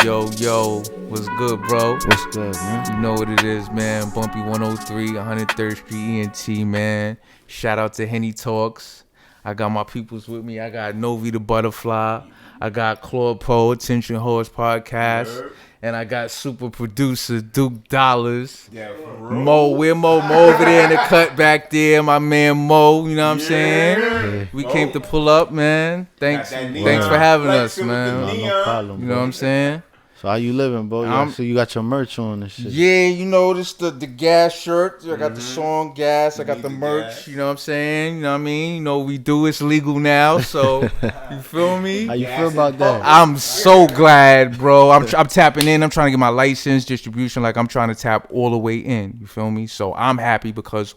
Yo, what's good, bro? What's good, man? You know what it is, man. Bumpy103, 103rd Street ENT, man. Shout out to Henny Talks. I got my peoples with me. I got Novi the Butterfly. I got Claude Poe, Attention Horse Podcast. And I got super producer Duke Dollars. Yeah, Mo, where Mo? Mo over there in the cut back there. My man Mo, you know what I'm saying? Yeah. We came to pull up, man. Thanks for having us, man. No problem, You know what I'm saying? So how you living, bro? So you got your merch on and shit. Yeah, you know, this the gas shirt. I got the song Gas. I got the merch. Gas. You know what I'm saying? You know what I mean? You know, we do. It's legal now. So, you feel me? How you feel about that? I'm so glad, bro. I'm tapping in. I'm trying to get my license, distribution. Like, I'm trying to tap all the way in. You feel me? So, I'm happy because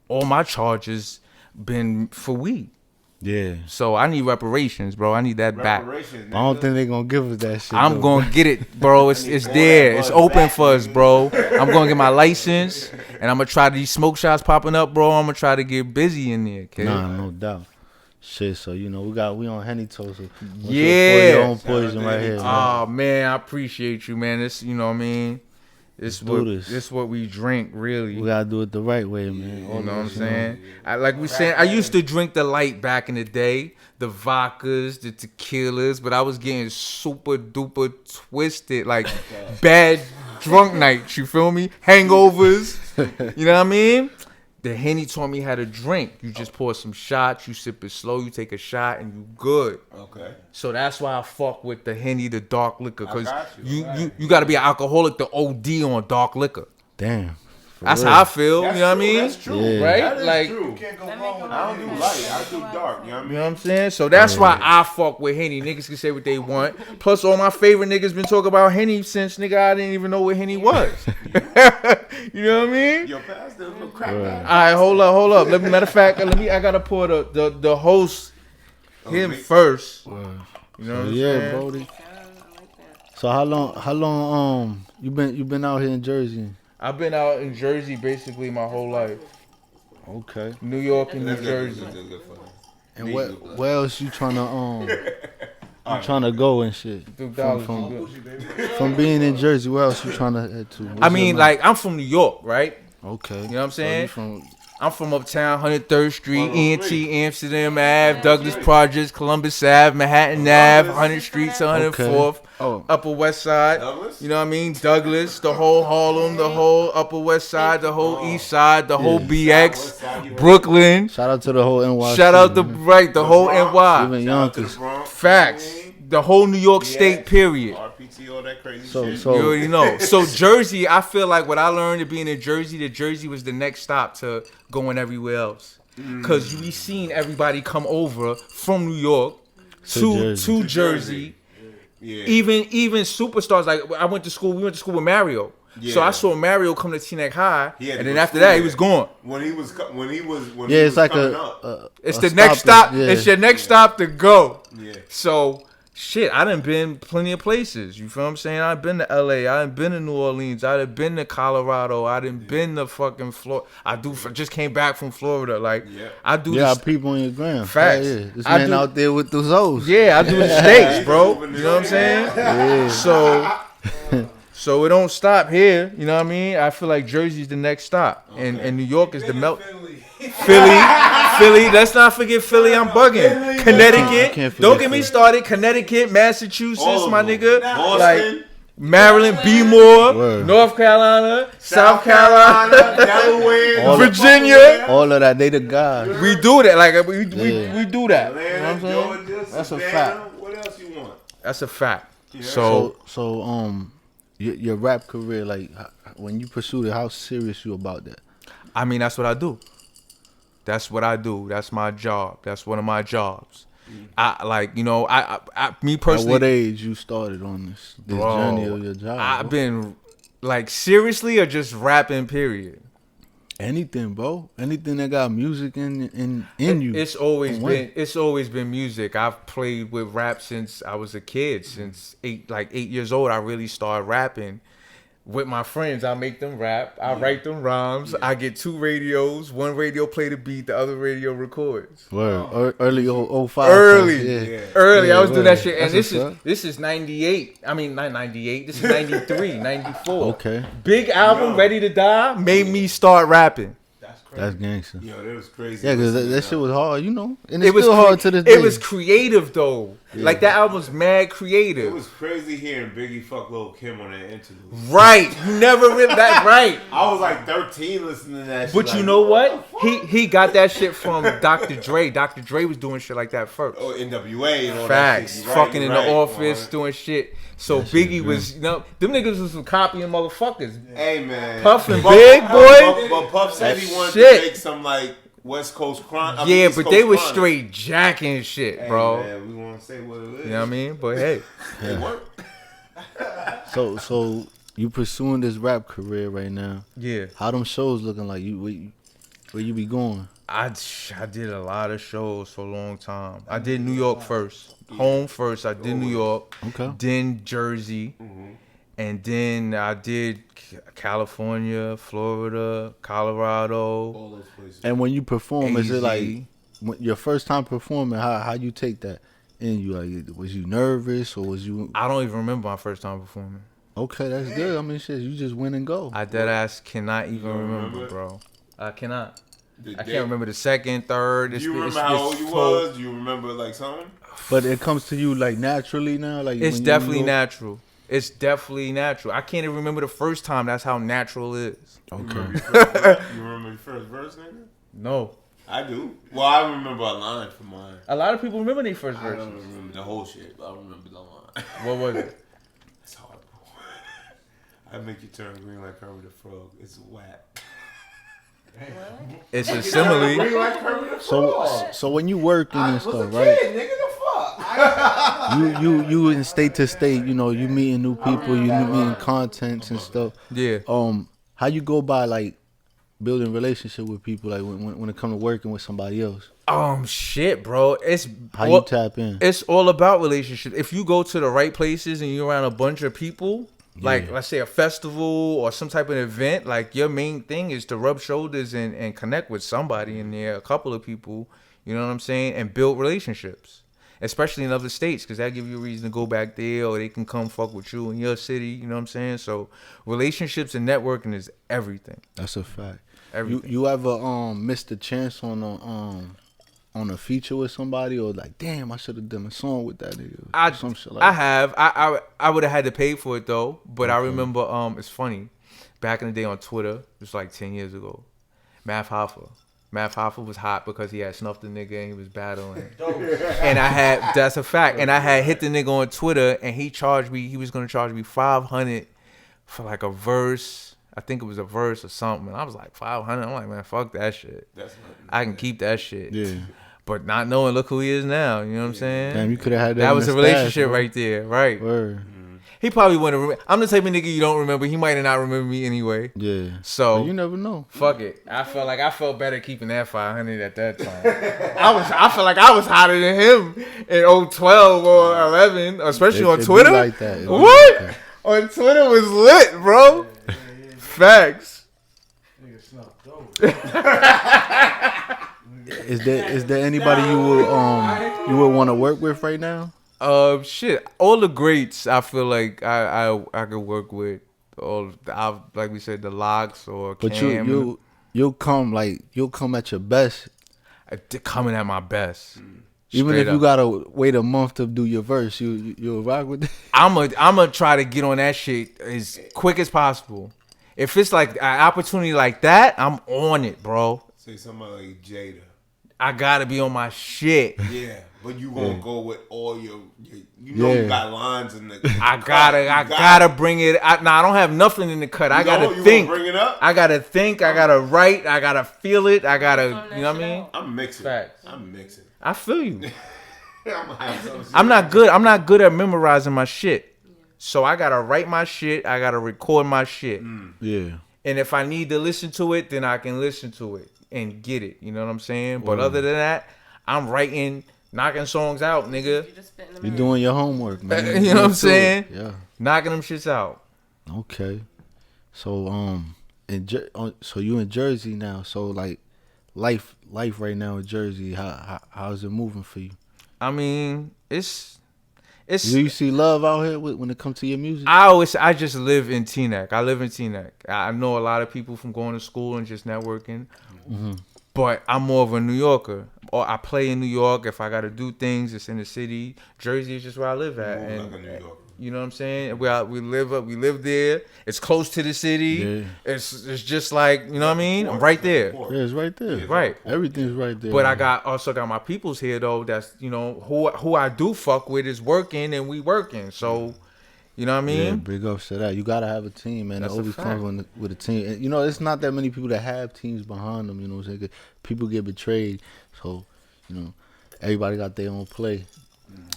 all my charges been for weed. Yeah. So, I need reparations, bro. I need that back. I don't think they gonna give us that shit. I'm gonna get it, bro. It's there. It's open for us, bro. I'm gonna get my license, and I'm gonna try these smoke shots popping up, bro. I'm gonna try to get busy in there, kid. Nah, no doubt. Shit, so you know we on Henny Toast. Yeah. Your own poison right here. Man. Oh man, I appreciate you, man. This, you know what I mean. This what we drink, really. We gotta do it the right way, man. You know what I'm saying? I used to drink the light back in the day, the vodkas, the tequilas, but I was getting super duper twisted, like bad drunk nights. You feel me? Hangovers. You know what I mean? The Henny taught me how to drink. You just pour some shots, you sip it slow, you take a shot, and you good. Okay. So that's why I fuck with the Henny, the dark liquor, because got you. you got to be an alcoholic to OD on dark liquor. Damn. That's how I feel. You know what I mean? That's true. Yeah. Right? That is Like, true. Can't go wrong with I don't do light. I do dark. You know what I you mean? know what I'm saying? So that's why I fuck with Henny. Niggas can say what they want. Plus, all my favorite niggas been talking about Henny since, nigga, I didn't even know what Henny was. You know what I mean? Yo, pass the little crack. All right, hold up. Matter of fact, I gotta pour the host him first. You know what I'm Yeah, saying? Brody. So how long you been out here in Jersey? I've been out in Jersey basically my whole life. Okay. New York and New Jersey. And where else you trying to go and shit? Duke Dollars, you good. From being in Jersey, where else you trying to head to? I mean, like, I'm from New York, right? Okay. You know what I'm saying? So you I'm from uptown, 103rd Street, ENT, Amsterdam Ave, Douglas Projects, Columbus Ave, Manhattan Ave, 100th Street to 104th, Oh. Upper West Side. Douglas? You know what I mean? Douglas, the whole Harlem, the whole Upper West Side, the whole East Side, the whole BX, Brooklyn. shout out to the whole NY. Shout out the the whole NY. Even Yonkers. Facts. The whole New York State, period. RPT, all that crazy So shit. You already know. So Jersey, I feel like what I learned of being in Jersey, that Jersey was the next stop to going everywhere else. Because we seen everybody come over from New York to Jersey. Yeah. Even superstars, like we went to school with Mario. So I saw Mario come to Teaneck High, He had to and then go after school that he there. was gone. When he was Yeah, it's like coming up. It's the next stop. Yeah. It's your next stop to go. Yeah. So, shit, I done been plenty of places. You feel what I'm saying? I've been to LA. I done been to New Orleans. I done been to Colorado. I done been to fucking Florida. Just came back from Florida. Like, Yeah. I do Yeah, this. people on your gram. Facts. Yeah. This I man do- out there with those O's. Yeah, I do the states, bro. moving You know what I'm saying? Yeah. So it don't stop here. You know what I mean? I feel like Jersey's the next stop. And New York is the melt. Philly. Let's not forget Philly. I'm bugging. I Connecticut. can't forget Don't get me Philly. started. Connecticut, Massachusetts, All of my them. nigga. Boston. Like Maryland, B-more, Word. North Carolina, South Carolina, Delaware, All- Virginia. All of that, they the guys. We do that. Like we Yeah. do that. You know what Atlanta, I'm saying? Georgia, That's a Savannah. fact. What else you want? That's a fact. Yeah. So Your rap career, like when you pursued it, how serious you about that? I mean, that's what I do. That's what I do. That's my job. That's one of my jobs. I like, you know, me At personally. what age you started on this Bro, journey of your job? I've bro? been like seriously or just rapping. Period. Anything, bro. Anything that got music in you. It's always From when? been music. I've played with rap since I was a kid. Since 8 years old, I really started rapping. with my friends, I make them rap. I write them rhymes. I get 2 radios. One radio play the beat. The other radio records. Word. Early 05. Early. Yeah. Early. I was doing that word. shit. And That's this is 98. I mean, not 98. This is 93, 94. Okay. Big album, Ready to Die, made me start rapping. That's gangster. Yo, that was crazy. Yeah, because that shit was hard, you know. And it's It was still hard to this day. It was creative though. Yeah. Like that album's mad creative. It was crazy hearing Biggie fuck Lil Kim on that interlude. Right. You never really that right. I was like 13 listening to that shit. But you know what? He got that shit from Dr. Dre. Dr. Dre was doing shit like that first. Oh, NWA and all Facts. that shit. Fucking in the office, right. doing shit. So Biggie was, them niggas was some copying motherfuckers. Hey, man. Puffin' Big, boy. But Puff said he wanted Shit. to make some, like, West Coast crime. Yeah, but they was straight jacking shit, Hey, bro. man, we want to say what it is. You know what I mean? But hey. It worked. So you pursuing this rap career right now. Yeah. How them shows looking like? Where you be going? I did a lot of shows for a long time. I did New York first. Home first. I did New York. Okay. Then Jersey. And then I did California, Florida, Colorado. All those places. And when you perform, is it like AZ. your first time performing? How you take that in you? Like, was you nervous or was you? I don't even remember my first time performing. Okay, that's good. I mean, shit, you just win and go. I deadass cannot even remember, bro. I cannot. I can't remember the second, third. Do you remember how old you was? Do you remember, like, something? But it comes to you like naturally now. Like It's when definitely you go- natural. It's definitely natural. I can't even remember the first time. That's how natural it is. You Okay. remember your first verse, nigga? No. I do. Well, I remember a line from mine. A lot of people remember their first I verse. don't remember the whole shit, but I remember the line. What was it? It's horrible. I make you turn green like Kermit the Frog. It's whack. It's a simile. Green like Kermit the Frog. So when you working and I was stuff, a right? kid, nigga. The fuck? You in state to state, you know, you meeting new people, you meeting contents and stuff. Yeah. How you go by like building relationship with people, like when it comes to working with somebody else? Shit, bro. It's How you tap in? It's all about relationships. If you go to the right places and you're around a bunch of people, like let's say a festival or some type of event, like your main thing is to rub shoulders and connect with somebody in there, a couple of people, you know what I'm saying, and build relationships. Especially in other states, because that give you a reason to go back there, or they can come fuck with you in your city, you know what I'm saying? So relationships and networking is everything. That's a fact. Everything. You ever missed a chance on a feature with somebody, or like, damn, I should have done a song with that nigga? Some shit like I have. I would have had to pay for it though, but I remember it's funny. Back in the day on Twitter, it was like 10 years ago. Math Hoffa was hot because he had snuffed the nigga and he was battling. And that's a fact. And I had hit the nigga on Twitter and he was gonna charge me $500 for like a verse. I think it was a verse or something. And I was like, $500? I'm like, man, fuck that shit. I can keep that shit. Yeah. But not knowing, look who he is now. You know what I'm saying? Damn, you could have had that. That in was the a relationship stash, right there, right? Word. He probably wouldn't remember. I'm the type of nigga you don't remember. He might not remember me anyway. Yeah. So you never know. fuck it. I felt better keeping that 500 at that time. I felt like I was hotter than him in 012 or 11, especially on It be Twitter. like that. It be What? like that. On Twitter was lit, bro. Facts. Is there anybody you would want to work with right now? Shit. All the greats. I feel like I could work with. Like we said, the Locks or But Cam. you'll come at your best. Coming at my best. Even Straight if you up. gotta wait a month to do your verse, you'll rock with it. I'ma try to get on that shit as quick as possible. If it's like an opportunity like that, I'm on it, bro. Say somebody like Jada. I gotta be on my shit. Yeah, but you gonna go with all you got lines in the. I gotta bring it. I don't have nothing in the cut. I gotta You think. gonna bring it up? I gotta think. I gotta write. I gotta feel it. I gotta. You know what I mean? I'm mixing. Facts. I'm mixing. I feel you. I'm gonna have some shit. I'm not good at memorizing my shit. So I gotta write my shit. I gotta record my shit. Yeah. And if I need to listen to it, then I can listen to it and get it. You know what I'm saying? But other than that, I'm writing, knocking songs out, nigga. You're doing your homework, man. You know what I'm saying? Yeah. Knocking them shits out. Okay. So so you in Jersey now. So like life right now in Jersey. How's it moving for you? I mean, it's. Do you see love out here when it comes to your music? I just live in Teaneck. I live in Teaneck. I know a lot of people from going to school and just networking. Mm-hmm. But I'm more of a New Yorker. Or I play in New York. If I got to do things, it's in the city. Jersey is just where I live at. More And like a New Yorker. you know what I'm saying? We live there. It's close to the city. Yeah. It's just like, you know what I mean? I'm right there. Yeah, it's right there. Right. Everything's right there. But I also got my peoples here though. That's, you know, who I do fuck with is working and we working. So, you know what I mean? Yeah, big ups to that. You gotta have a team, man. It always comes with a team. And, you know, it's not that many people that have teams behind them. You know what I'm saying? People get betrayed, so you know, everybody got their own play.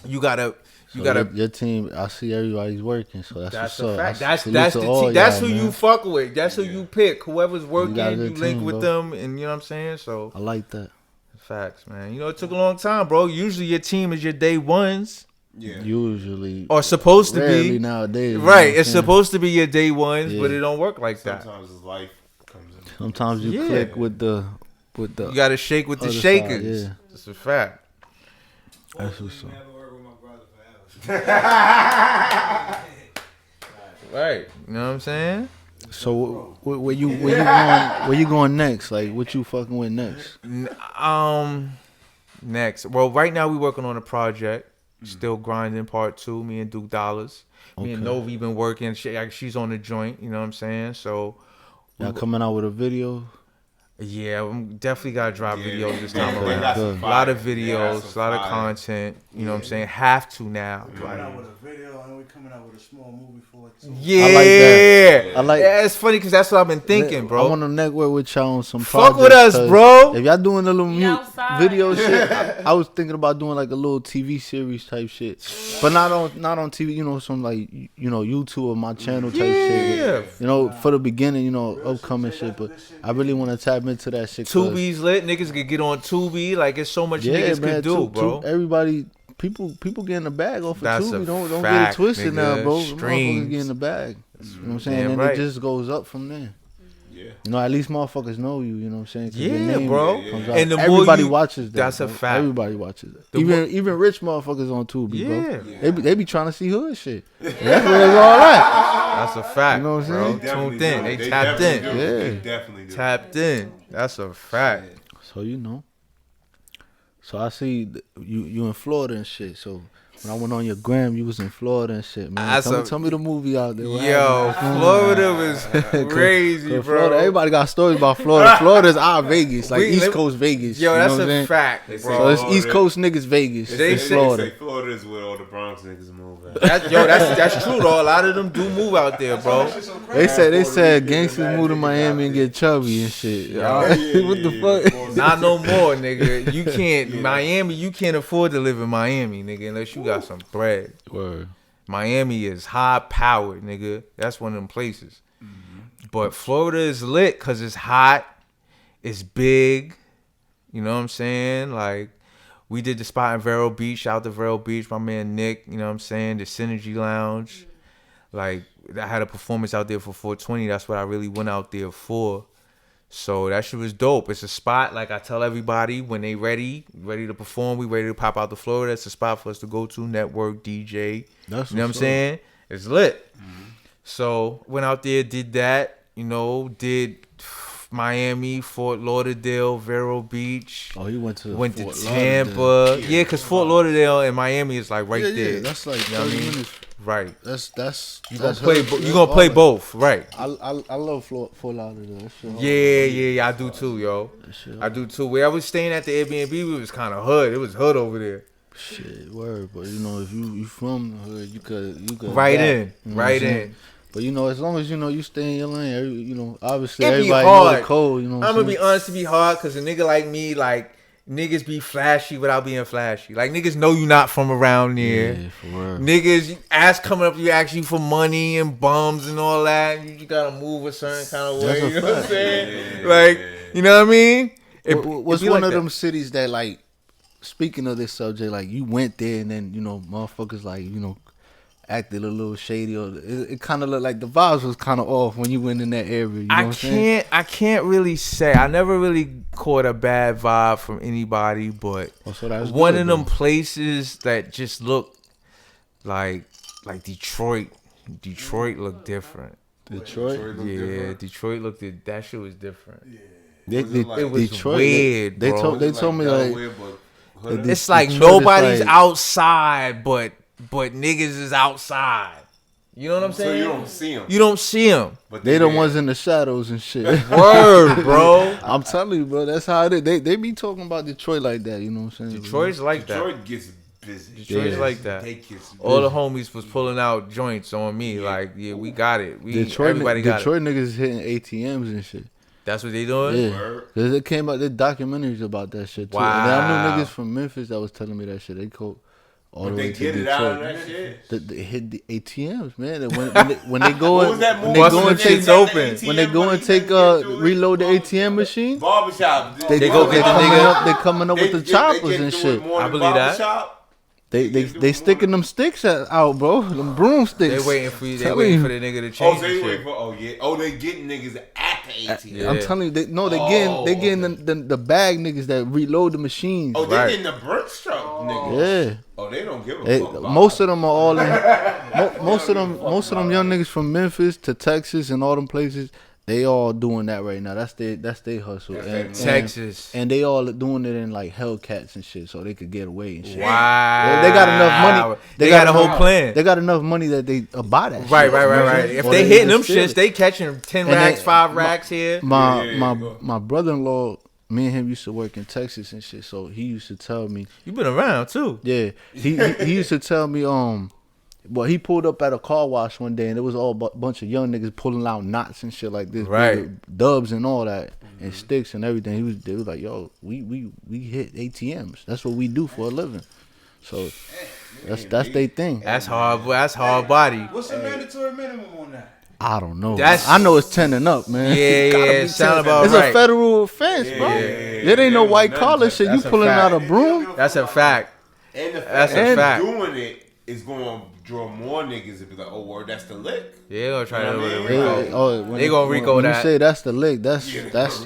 You gotta. Your team. I see everybody's working, so that's what's a up. fact. That's the team. That's who you fuck with. That's who you pick. Whoever's working, you link team, with bro. them, and you know what I'm saying. So I like that. Facts, man. You know, it took a long time, bro. Usually your team is your day ones. Yeah. Usually. Or supposed to be nowadays. Right. It's supposed to be your day ones, but it don't work like that. Sometimes life comes in. Sometimes you click with the. You gotta shake with the shakers. Side, It's a fact. That's what's up. Right. You know what I'm saying? So where you going next? Like what you fucking with next? Next. Well, right now we working on a project. Still grinding part 2. Me and Duke Dollars. Me and Novi been working. She's on the joint. You know what I'm saying? So y'all coming out with a video? Yeah, I'm definitely gotta drop videos this time around. A lot of videos, a lot of content. You know what I'm saying? Have to now. Coming out with a video and we coming out with a small movie for it too. Yeah, I like that. I like. Yeah, it's funny because that's what I've been thinking, bro. I want to network with y'all on some. Fuck with us, bro. If y'all doing a little video shit, I was thinking about doing like a little TV series type shit, but not on TV. You know, some like YouTube or my channel type shit. But, you know, for the beginning, you know, upcoming shit. But I really want to tap into that shit. Tubi's lit. Niggas could get on Tubi. Like, it's so much niggas could do, bro. Everybody, people getting the bag off of Tubi. Don't fact, get it twisted nigga. now, bro. Streams. Motherfuckers getting the bag. You know what I'm saying? And it just goes up from there. Yeah. You know, at least motherfuckers know you. You know what I'm saying? Yeah, bro. And everybody watches that. That's a fact. Everybody watches it. Even rich motherfuckers on Tubi, bro. Yeah. They be trying to see hood shit. That's where it's all at. That's a fact. You know what I'm saying? Tuned in. They tapped in. Yeah. They definitely do. Tapped in. That's a fact. So you know. So I see you in Florida and shit. So when I went on your gram, you was in Florida and shit, man. Tell me the movie out there. Yo, Florida was crazy, bro. Florida, everybody got stories about Florida. Florida's our Vegas, like East Coast Vegas. Yo, that's a fact, bro. So it's East Coast niggas Vegas. They Florida. say Florida is where all the Bronx niggas move at. That's true though. A lot of them do move out there, bro. They said gangsters move to Miami and get chubby and shit. What the fuck? Not no more, nigga. You can't Miami. You can't afford to live in Miami, nigga, unless you got some bread. Word. Miami is high powered, nigga. That's one of them places. But Florida is lit because it's hot. It's big. You know what I'm saying? Like, we did the spot in Vero Beach. Shout out to Vero Beach. My man Nick, you know what I'm saying? The Synergy Lounge. Like, I had a performance out there for 420. That's what I really went out there for. So that shit was dope. It's a spot, like I tell everybody, when they ready to perform, we ready to pop out to Florida. It's a spot for us to go to, network, DJ. You know what I'm saying? It's lit. So went out there, did that, did Miami, Fort Lauderdale, Vero Beach. Oh, he went to Tampa. Lauderdale. Yeah, because Fort Lauderdale and Miami is like right there. Yeah, that's like 30 minutes. Right. That's you gonna play both, right? I love Fort Lauderdale. Yeah, I do too, yo. I do too. Where I was staying at the Airbnb, it was kind of hood. It was hood over there. Shit, word. But if you from the hood, you could right in. But as long as you stay in your lane, obviously it everybody know the code. I'm gonna be honest, to be hard, cause a nigga like me, like. Niggas be flashy without being flashy. Like, niggas know you not from around there. Yeah, for real. Niggas, ass coming up, you ask you for money and bums and all that. You gotta move a certain kind of way. You know what I'm saying? Like, you know what I mean? What's one of them cities that, like, speaking of this subject, like, you went there and then, motherfuckers, like, acted a little shady, or it kind of looked like the vibes was kind of off when you went in that area. You know what I'm saying? I can't really say. I never really caught a bad vibe from anybody, but one of them places that just looked like Detroit. Detroit looked different. Detroit? Detroit looked. That shit was different. Yeah. It was Detroit, weird, bro. They told me like it's like Detroit nobody's like, outside, but niggas is outside. You know what I'm saying? So you don't see them. You don't see them. But they the ones in the shadows and shit. Word, bro. I'm telling you, bro. That's how it is. They be talking about Detroit like that. You know what I'm saying? Detroit's like that. Detroit gets busy. Detroit's like that. All the homies was pulling out joints on me. Like, yeah, we got it. Everybody got it. Detroit niggas hitting ATMs and shit. That's what they doing? Yeah. Cause it came out, the documentaries about that shit too. Wow. And I knew niggas from Memphis that was telling me that shit. They go all the way to Detroit. They get it out of that shit. They hit the ATMs, man. When they go and take reload the ATM machine. Barbershop. They coming up with the choppers and shit. I believe that. They sticking them sticks out, bro. Them broomsticks. They waiting for you. They waiting for the nigga to change. They getting niggas at the ATM. Yeah. I'm telling you, they getting the bag niggas that reload the machines. Oh, they getting the Brinks truck niggas. Yeah. Oh, they don't give a fuck. Most of them are all in. Most of them young niggas from Memphis to Texas and all them places. They all doing that right now. That's their hustle. Texas. And they all doing it in like Hellcats and shit, so they could get away and shit. Wow. They got enough money. They got a whole plan. They got enough money that they buy that shit. Right. If they hitting them shits, they catching 10 racks, 5 racks here. My brother-in-law, me and him used to work in Texas and shit, so he used to tell me. You been around too. Yeah. He used to tell me, well, he pulled up at a car wash one day, and it was all a bunch of young niggas pulling out knots and shit like this, right? Dubs and all that, and sticks and everything. They was like, "Yo, we hit ATMs. That's what we do for a living." So that's their thing. That's hard. That's hard body. What's the mandatory minimum on that? I don't know. I know it's 10 and up, man. Yeah, sound about it's right. a federal offense, bro. It ain't no white collar shit. You pulling out a broom? That's a fact. And the that's a fact. Doing it is going to draw more niggas to be like, oh, word, that's the lick. Yeah, they're gonna try to Rico. They gonna Rico when that. You say that's the lick. That's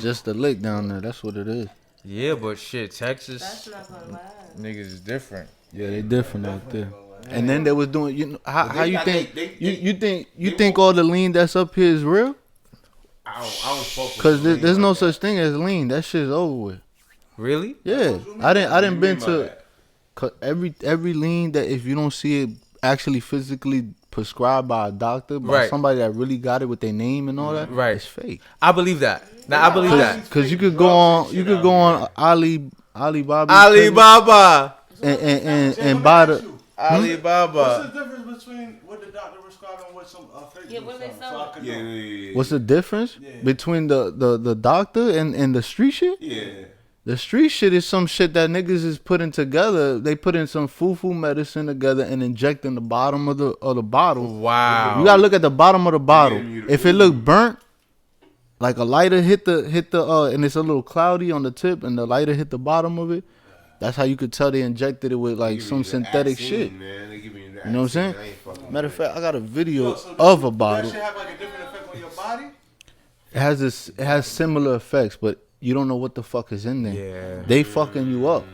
just the lick down there. That's what it is. Yeah, but shit, Texas That's not gonna last. niggas is different. Yeah, they different out there. And then they was doing, you know, how you think you think all the lean that's up here is real? I don't fuck with. Cause there's no such thing as lean. That shit's over with. Really? Yeah, I didn't been to every lean that if you don't see it actually physically prescribed by a doctor, by somebody that really got it with their name and all that, it's fake. I believe that. Now I believe that. Cause you could go on Alibaba and buy the Alibaba. What's the difference between what the doctor prescribed and what some fake? Yeah, what they sell? What's the difference between the doctor and the street shit? Yeah. The street shit is some shit that niggas is putting together. They put in some foo-foo medicine together and inject in the bottom of the bottle. Wow. You gotta look at the bottom of the bottle. If it look burnt, like a lighter hit the and it's a little cloudy on the tip and the lighter hit the bottom of it, that's how you could tell they injected it with like some synthetic shit. Man. They give you know what I'm saying? Matter of fact, I got a video of a bottle. Does that shit have like a different effect on your body? It has similar effects, but you don't know what the fuck is in there. Yeah. They fucking you up.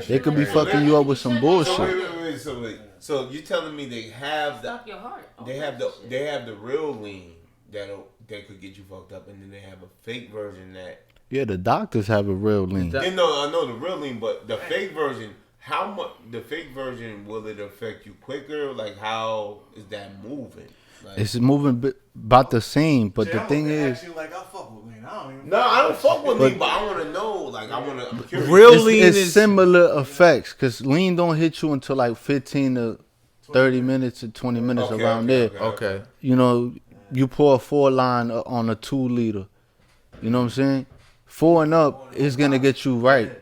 They could be fucking you up with some bullshit. So you telling me they have Stop your heart. they have the real lean that could get you fucked up, and then they have a fake version that. Yeah, the doctors have a real lean. I know the real lean, but the fake version. How much the fake version will it affect you quicker? Like how is that moving? Like, it's moving about the same, but the thing is, like I fuck with lean. I don't fuck with lean, but I want to know. Like I'm curious. Real lean it's is similar effects because lean don't hit you until like 15 to 30 minutes to 20 minutes around there. Okay. You know, you pour a 4-line on a 2 liter. You know what I'm saying? 4 and up is gonna get you right.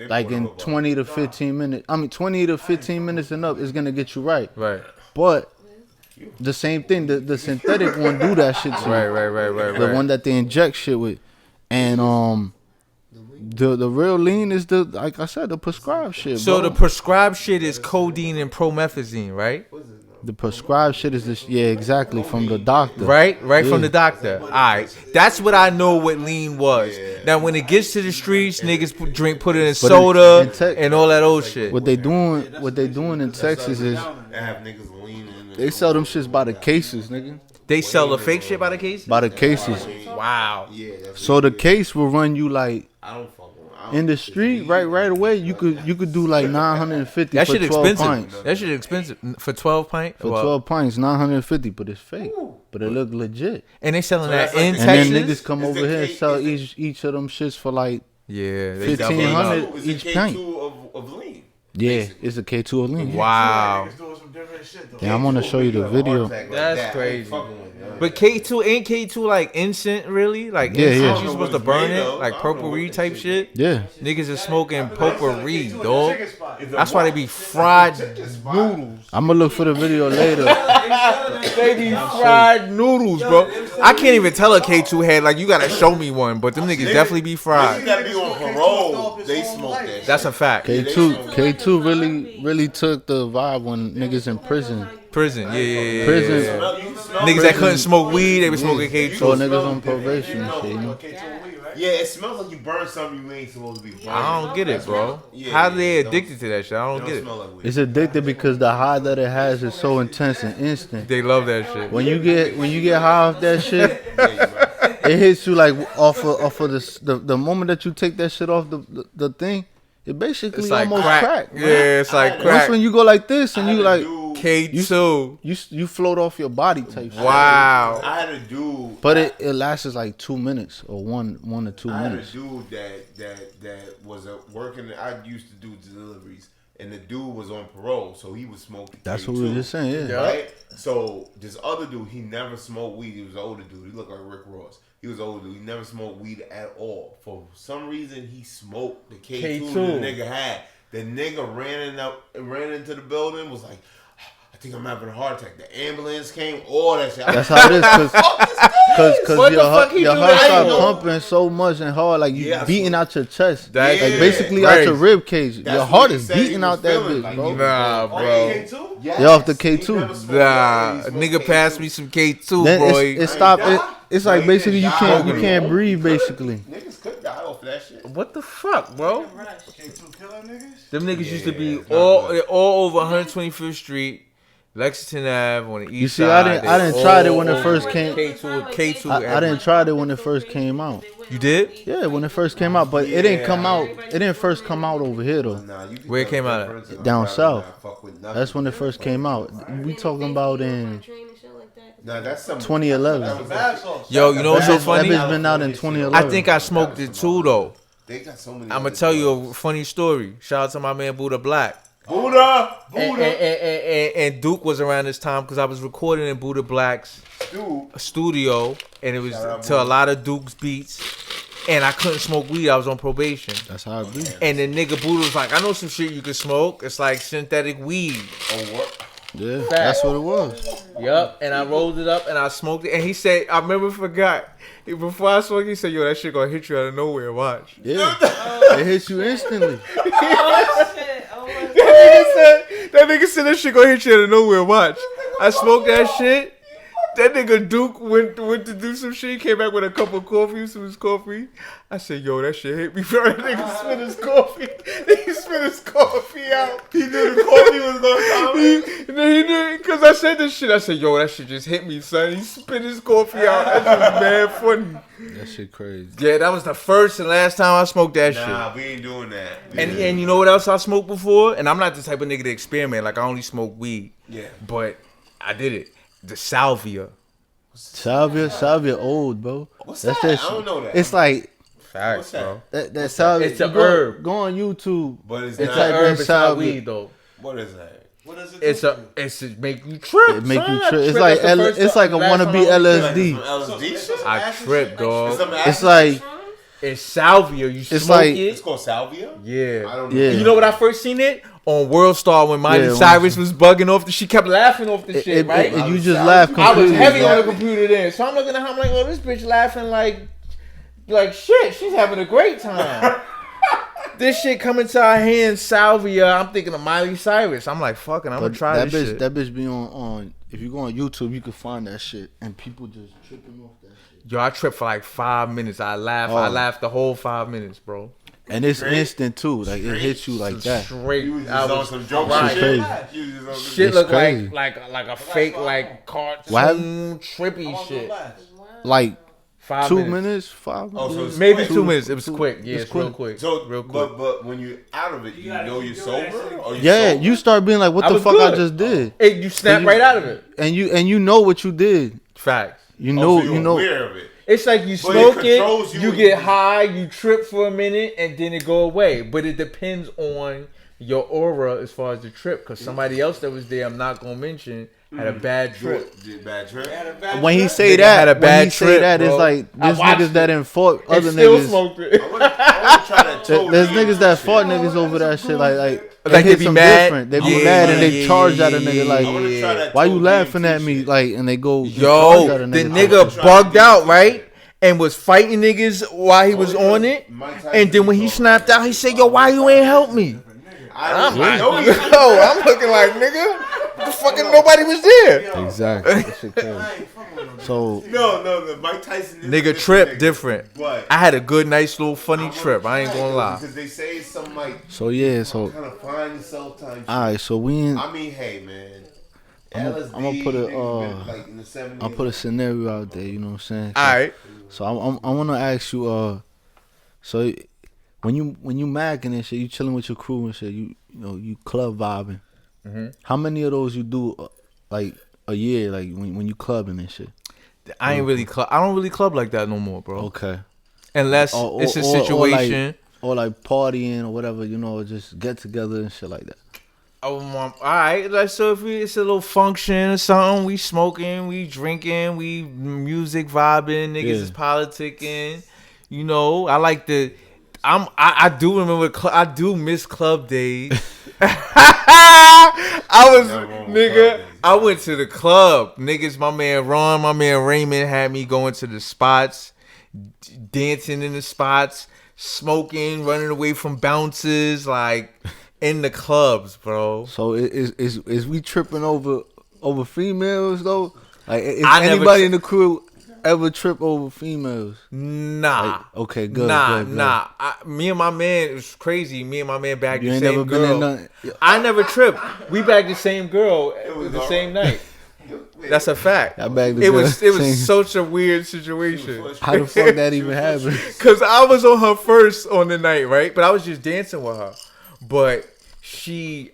Like in 20 to 15 minutes. 20 to 15 minutes and up is gonna get you right. Right. But the same thing, the synthetic one do that shit too. Right. The one that they inject shit with. And the real lean is like I said, the prescribed shit. So bro. the prescribed shit is codeine and promethazine, right? The prescribed shit is this. Yeah, exactly, from the doctor. Right Yeah. from the doctor. All right, that's what I know what lean was. Now when it gets to the streets, niggas put it in But soda in and all that old shit. What they doing in Texas is They have niggas leaning. they sell them shits by the cases, nigga. They sell the fake shit by the case. By the cases. Wow. Yeah, that's So the case will run you like I don't fuck with. in the street right away. You could do like 950 That for shit 12 expensive. pints. That shit expensive for 12 pint. For Well, 12 pints, 950, but it's fake. But it look legit. and they selling So that that's like in the- And then Texas. niggas come Is over the here and case- sell is each of them shits for like Yeah, they 1500 definitely- K2 is each the pint. K2 of lean. yeah, it's a K2 of lean. Wow. Niggas doing some different shit though. Yeah, I'm gonna show you the video. That's crazy. But K2 ain't K2 like incense really? Like Yeah, incense yeah. you supposed to burn it? Like potpourri type shit? Yeah, Niggas is smoking potpourri, dog. Chicken spot. That's why they be fried noodles. I'm gonna look for the video later. They be fried noodles, bro. I can't even tell a K2 head. Like, you gotta show me one. But them niggas definitely be Niggas fried. that be on parole, they smoke that shit. That's a fact. K2 really took the vibe when niggas in prison. Prison, yeah. Prison. Smell- you can smell Niggas that prison. couldn't smoke weed, they was smoking So K2. niggas on probation and shit, you know. Yeah, it smells like you burned something you ain't supposed to be burning. I don't get it, bro. Yeah, How they don't- addicted to that shit? I It don't don't get it. smell like weed. It's addicted because the high that it has is so intense and instant. They love that shit. When you get high off that shit, Yeah, you right. it hits you like off of the moment that you take that shit off the thing, it basically It's like almost crack. crack. Yeah, it's like Once crack. when you go like this and I you had like a dude- K2. you float off your body type shit. Wow. I had a dude. But it lasts like 2 minutes or one to 2 I had a minutes. dude that was working. I used to do deliveries, and the dude was on parole, so he was smoking. That's what we were just saying, yeah. Right. So this other dude, he never smoked weed. He was an older dude. He looked like Rick Ross. He was older dude. He never smoked weed at all. For some reason, he smoked the K2 the nigga had. The nigga ran into the building. Was like, I think I'm having a heart attack. The ambulance came. All that shit. That's how it is, cause What the fuck he your do heart that start for? pumping so much and hard, like you Yeah, beating out your chest, That- like Yeah. basically out Crazy. your rib cage. That's your what heart he is said he beating was out that feeling bitch, like. bro. Nah, bro. K2? Yes. Yeah, off the He K2. never smoked Nah, weed. He smoked nigga K2. passed me some K2, Then boy. it stopped. It's like He basically you didn't die. can't breathe basically. Niggas could die off of that shit. What the fuck, bro? K2 killing niggas? Them niggas used to be Yeah, it's not all good. over 125th Street, Lexington Ave on the east You see, side. I didn't try it when it first came. K2. I didn't try it when it first came out. You did? Yeah, when it first came out, but it didn't come out. It didn't first come out over here though. Nah, you can Where it tell came the out at? difference. I'm Down rather south. not fuck with nothing. That's when it first came out. We talking about in Nah, that's some 2011. that was Bath like- sauce. Yo, you know what's so That funny? bitch been out in 2011. I think I smoked it too, though. They got so many. I'm gonna other tell you drugs. a funny story. Shout out to my man Buddha Black. Buddha. And Duke was around this time because I was recording in Buddha Black's Dude. studio, and it was Shout out to a Buddha. lot of Duke's beats. And I couldn't smoke weed. I was on probation. That's how it be. And the nigga Buddha was like, I know some shit you can smoke. It's like synthetic weed. Oh, what? Yeah, that's what it was. Yup. And I rolled it up and I smoked it. And he said, I remember forgot. Before I smoked, he said, yo, that shit gonna hit you out of nowhere. Watch. Yeah, it hits you instantly. That nigga said that shit gonna hit you out of nowhere. Watch. I smoked that shit. That nigga Duke went to do some shit. He came back with a cup of coffee, some of his coffee. I said, yo, that shit hit me. That nigga spit his coffee. He spit his coffee out. He knew the coffee was gonna come. He knew, because I said this shit. I said, yo, that shit just hit me, son. He spit his coffee out. That shit was mad funny. That shit crazy. Yeah, that was the first and last time I smoked that Nah, we ain't doing that. We shit. ain't- And you know what else I smoked before? And I'm not the type of nigga to experiment. Like, I only smoke weed. Yeah. But I did it. The salvia. Salvia old, bro. What's That's that? that I don't know that. It's like Facts, What's that? bro. that salvia. It's a you go- herb. Go on YouTube. But it's It's not. like- Herb, it's not salvia. weed, though. What is that? What does it It's do? it's to make you trip. It make you son. trip. It's Trip. like That's the first it's like a time- last wannabe time I was- LSD. Some LSD shit? I trip, dog. Some It's acid like shit? It's salvia. You smoke like- It's it. called salvia? Yeah. I don't know. Yeah. You know when I first seen it? On World Star when Miley Yeah, when Cyrus was bugging off. She kept laughing off the shit, right? You just laugh I was completely. heavy on the computer then. So I'm looking at her, I'm like, oh, this bitch laughing like shit. She's having a great time. This shit coming to our hands, salvia. I'm thinking of Miley Cyrus. I'm like, fucking, I'm gonna try that this bitch, shit. That bitch be on. If you go on YouTube, you can find that shit, and people just tripping off that shit. Yo, I tripped for like 5 minutes. I laughed the whole 5 minutes, bro. And it's instant too. Like it hits you like that. Straight. You was I just on was some joke right. shit. Crazy. You was just on some Shit It's look crazy. like a fake like cartoon What trippy shit. Like 5 2 minutes. minutes, 5 Oh, so minutes. it's Maybe quick. 2 minutes. It was Two- quick. Yeah, it's it's real quick. quick. So, Real quick. but when you're out of it, you know you're sober? Or you Yeah, sober? you start being like, what I the was fuck I good. just did, Hey, you snap right out of it. and you know what you did. Facts. You Oh, know, so you're aware of it. It's like you But it smoke controls it, you you and get you- high, you trip for a minute, and then it go away. But it depends on your aura as far as the trip. Because somebody else that was there, I'm not gonna mention, had a bad trip. Did bad trip? When he say Nigga that, had a when bad he say trip, that, bro. it's like I there's watched niggas that it. done fought And other still niggas. smoked it. I wanna try that toe. There's niggas that fought niggas over that shit. Like Like they hits be them mad? different. They be Yeah, mad and they yeah, charge at a yeah, nigga yeah, I like, wanna try that why toe you laughing DMT at me? shit. Like, and they go, you Yo, charge at a the nigga. nigga bugged out, right? And was fighting niggas while he was on it. Mike Tyson And then when he told me. snapped out, he said, yo, why you ain't help me? I I'm know like, you. yo, I'm looking like, nigga, the fucking nobody was there. Exactly. That shit crazy. So No, Mike Tyson. Is Nigga a trip nigga. different. But I had a good, nice little funny trip. I ain't gonna lie. Because they say it's some like yeah, so kind of find yourself type. all right, so we in. I mean, hey man. I'ma LSD, put a, niggas been, like in the 70s. I'll put a scenario out there. You know what I'm saying? All right. So I want to ask you. So when you macking and shit, you chilling with your crew and shit. You know you club vibing. Mm-hmm. How many of those you do like a year? Like when you clubbing and shit. I ain't really club. I don't really club like that no more, bro. Okay. Unless it's a situation. Or like partying or whatever, you know, just get together and shit like that. All right. Like, so if it's a little function or something, we smoking, we drinking, we music vibing, niggas is politicking. You know, I like the. I do remember. I do miss club days. I went to the club. Niggas, my man Ron, my man Raymond had me going to the spots, dancing in the spots, smoking, running away from bouncers, like in the clubs, bro. So is we tripping over females though? Like is I never anybody in the crew ever trip over females? Nah. Like, okay, good. Nah. Good, good. Me and my man, it was crazy. Me and my man bagged You the ain't same never been girl. in nothing. I never tripped. We bagged the same girl the same night. That's a fact. I bagged the It girl was same- such a weird situation. How the fuck that even happened? Cause I was on her first on the night, right? But I was just dancing with her. But she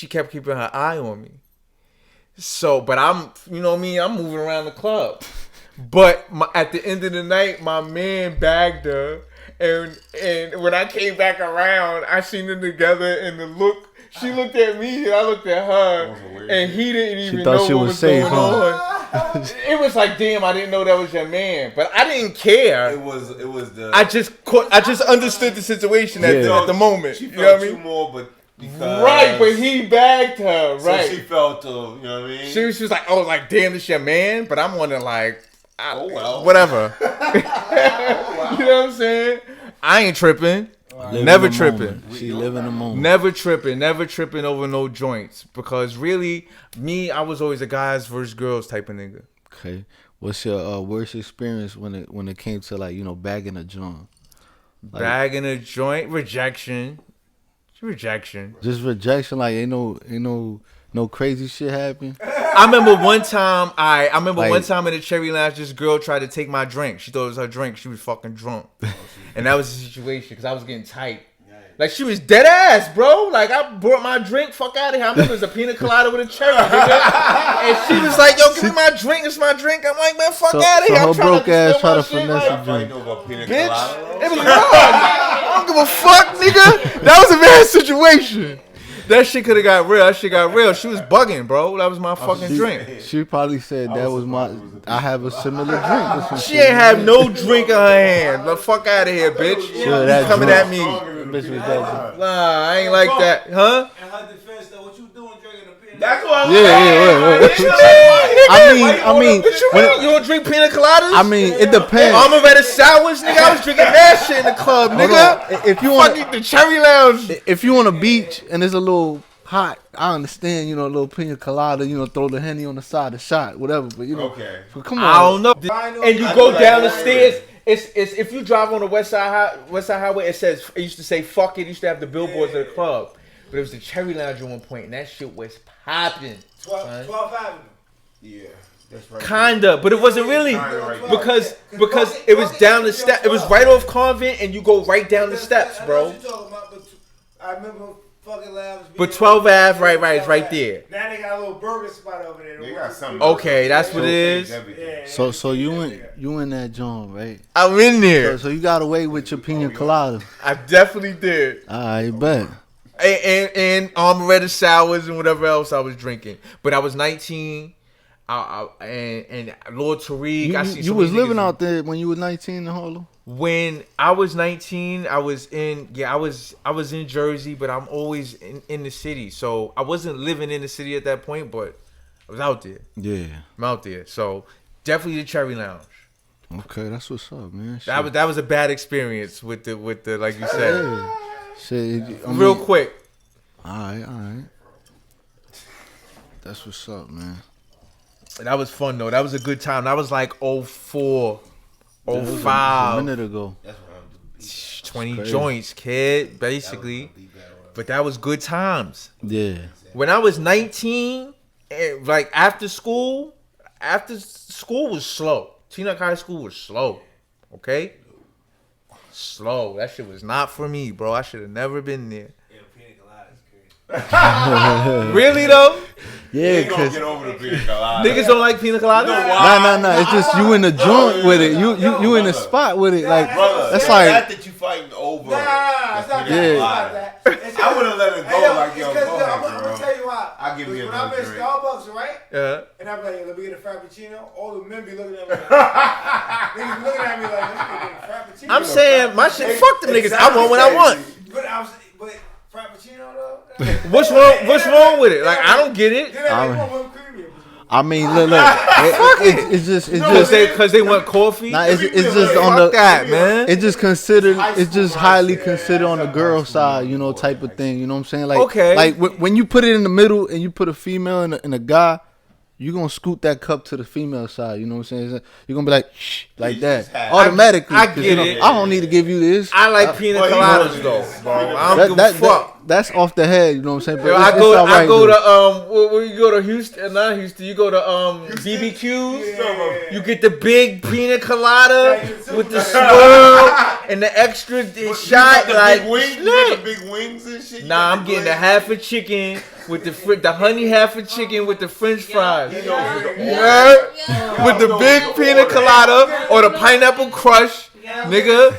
kept keeping her eye on me. So, but I'm, you know me, I'm moving around the club. But at the end of the night, my man bagged her, and when I came back around, I seen them together, and the look. She looked at me, and I looked at her, and he didn't even thought know she what was was safe, going huh? on. It was like, damn, I didn't know that was your man, but I didn't care. It was the. I just understood the situation at the moment. She You know what I felt you mean? more, but because Right, but he bagged her. so Right. she felt, you know what I mean? She was like, oh, like, damn, this your man? But I'm wondering, like, Oh, well. whatever. You know what I'm saying? I ain't tripping. Live Never in the tripping. moment. She live in the moment. Never tripping over no joints. Because really, me, I was always a guys versus girls type of nigga. Okay. What's your worst experience when it came to like, you know, bagging a joint? Like, Bagging a joint, rejection. just rejection, like ain't no crazy shit happen. I remember one time, Like- one time in the Cherry Lounge, this girl tried to take my drink. She thought it was her drink. She was fucking drunk. And that was the situation because I was getting tight. Like, she was dead ass, bro. Like, I brought my drink. Fuck out of here. I remember it was a pina colada with a cherry, nigga. And she was like, yo, give me my drink. It's my drink. I'm like, man, fuck So- out of so here. her I'm trying broke ass to try to steal my finesse shit. you. Like, Fighting over a pina bitch, colada. it was wrong. I don't give a fuck, nigga. That was a bad situation. That shit could have got real. She was bugging, bro. That was my fucking drink. She probably said that was my. I have a similar drink. Or some She shit. ain't have no drink in her hand. The fuck out of here, bitch. Sure, You that coming drunk. at me. Bitch was that. Nah, I ain't like that. Huh? In her defense, though, what you doing drinking a pina That's what I'm Yeah. I mean, What you mean? You don't drink pina coladas? I mean, it depends. Armored sours, nigga. I was drinking that shit in the club, nigga. If you want Fucking the cherry lounge. if you on a beach and it's a little hot, I understand, a little pina colada, throw the Henny on the side, the shot, whatever. But Okay. but come on. I don't know. And you go down the stairs. It's if you drive on the West Side Highway, it used to say fuck it. It used to have the billboards of the club. But it was the Cherry Lounge at one point, and that shit was popping. 12th Avenue. Yeah. That's right. Kinda, but it wasn't really because it was down the step. It was right off Convent, and you go right down the steps, bro. I remember fucking Lounge. But 12 Ave, right, it's right there. Now they got a little burger spot over there. They got something. Okay, that's what it is. So you in that joint, right? I'm in there. So you got away with your pina colada. I definitely did. I bet. And Armored sours and whatever else I was drinking. But I was 19. And Lord Tariq, I see you was living out there when you were 19 in Harlem? When I was 19, I was in Jersey, but I'm always in the city. So I wasn't living in the city at that point, but I was out there. Yeah. I'm out there. So definitely the Cherry Lounge. Okay, that's what's up, man. That was a bad experience with the like you said. Yeah. Shit, Real quick. All right. That's what's up, man. That was fun though. That was a good time. That was like 04, That was 05. a minute ago. That's what I'm doing. 20 joints, kid, basically. But that was good times. Yeah. When I was 19, like after school was slow. Teaneck High School was slow. Okay? Slow. That shit was not for me, bro. I should have never been there. Yeah, pina colada is crazy. Really though? Yeah, They gonna get over the pina colada. Niggas don't like pina colada? Nah. It's just you in the joint with it. You in the spot with it. Like Brother, that's it's like not that you fighting over. Nah, it's not Yeah. that. I would have let it go like, yo, go I'm ahead, gonna girl. tell you why. I'll give you When another I'm in drink. Starbucks, right? Yeah. And I'm like, let me get a Frappuccino. All the men be looking at me like, niggas looking at me like, let's get a Frappuccino. I'm saying my shit, fuck them niggas. I want what I want. But Frappuccino though? What's wrong with it? Like I don't get it. Then I want one creamy. I mean, look. It's just Cause they want coffee. nah, it's just on Fuck the that, man. it's just considered. It's just highly considered on the girl side, type of thing. You know what I'm saying? Like, Okay. like when you put it in the middle and you put a female and a guy, you gonna scoot that cup to the female side. You know what I'm saying? You're gonna be like, shh, like that automatically. I 'cause, get it. I don't need to give you this. I like pina coladas though, bro. I don't give a fuck. That's off the head. You know what I'm saying? But Yo, it's I go alright, to though. where you go to Houston, not Houston. You go to BBQs. You get the big pina colada with the swirl and the extra shot. The Like, big wings, you get the big wings and shit. nah, I'm getting the half a chicken with the honey half a chicken with the French fries. Yeah. With the big pina colada or the pineapple crush. Nigga,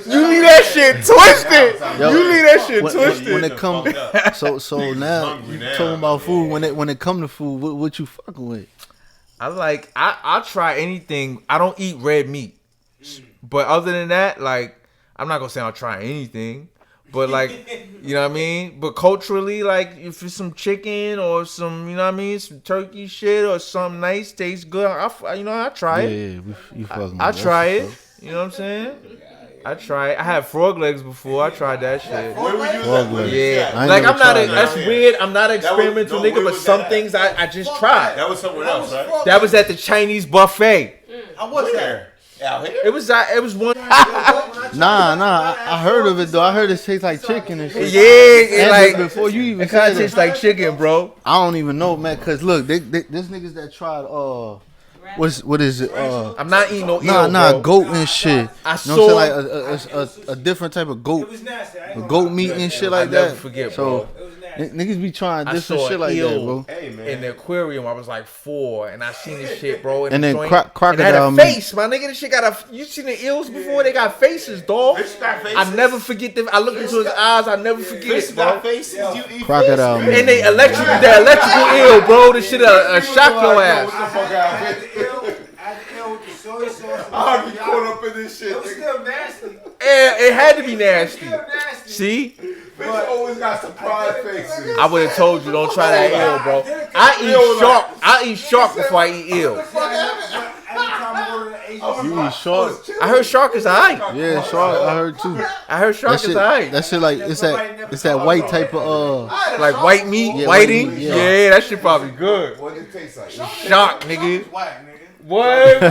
you leave that shit twisted. Yo, You leave that shit twisted. when it come, so now you talking about food. When it come to food, what you fucking with? I'll try anything. I don't eat red meat. But other than that, like, I'm not gonna say I'll try anything. But like, you know what I mean? But culturally, like, if it's some chicken or some, you know what I mean, some turkey shit or something nice, tastes good, I try it. Yeah, you fucking. I try it. You know what I'm saying? I try it. I had frog legs before. I tried that shit. Where were you Frog legs. Yeah, I ain't like never I'm not. tried That's that. weird. I'm not an That was- experimental no, nigga, where but was some that things I just tried. That was somewhere else, right? That was at the Chinese buffet. How was that? Out here? It was one. Nah. I heard of it though. I heard it tastes like chicken and shit. Yeah, it And like before you even it kind said of it, tastes like chicken, bro. I don't even know, man. Cause look, there's niggas that tried what is it? I'm not eating no eel, bro. Goat and shit. I You know saw. what I'm saying? Like a different type of It goat, was nasty. I ain't gonna goat lie. meat and shit I like never that. forget, So bro. It was nasty. niggas be trying I different saw shit like that, eel bro. Hey, man. In the aquarium, I was like 4, and I seen this shit, bro. And the then joint. crocodile And it had a meat. face, my nigga. This shit got a. You seen the eels before? They got faces, dog. Fish got faces? I never forget them. I look into his eyes. I never forget Fish it, got bro. faces. You eat Crocodile fish, meat. And they electrical eel, bro. This shit a shock your ass. What the fuck out I of had it? the eel with the soy sauce. I'll be caught up in this shit. It was nigga. still nasty. It had to be nasty. Still nasty. See? Bitch always got surprise faces. I would have told you, don't try that eel, bro. I eat shark before I eat eel. You eat shark? I heard shark is alright. Yeah, shark. I heard too. I heard shark is alright. That shit like it's that white type of Like white meat, Yeah, whiting. white meat, Yeah. yeah. That shit probably good. What it taste like? Shark, nigga. Whack, nigga. What?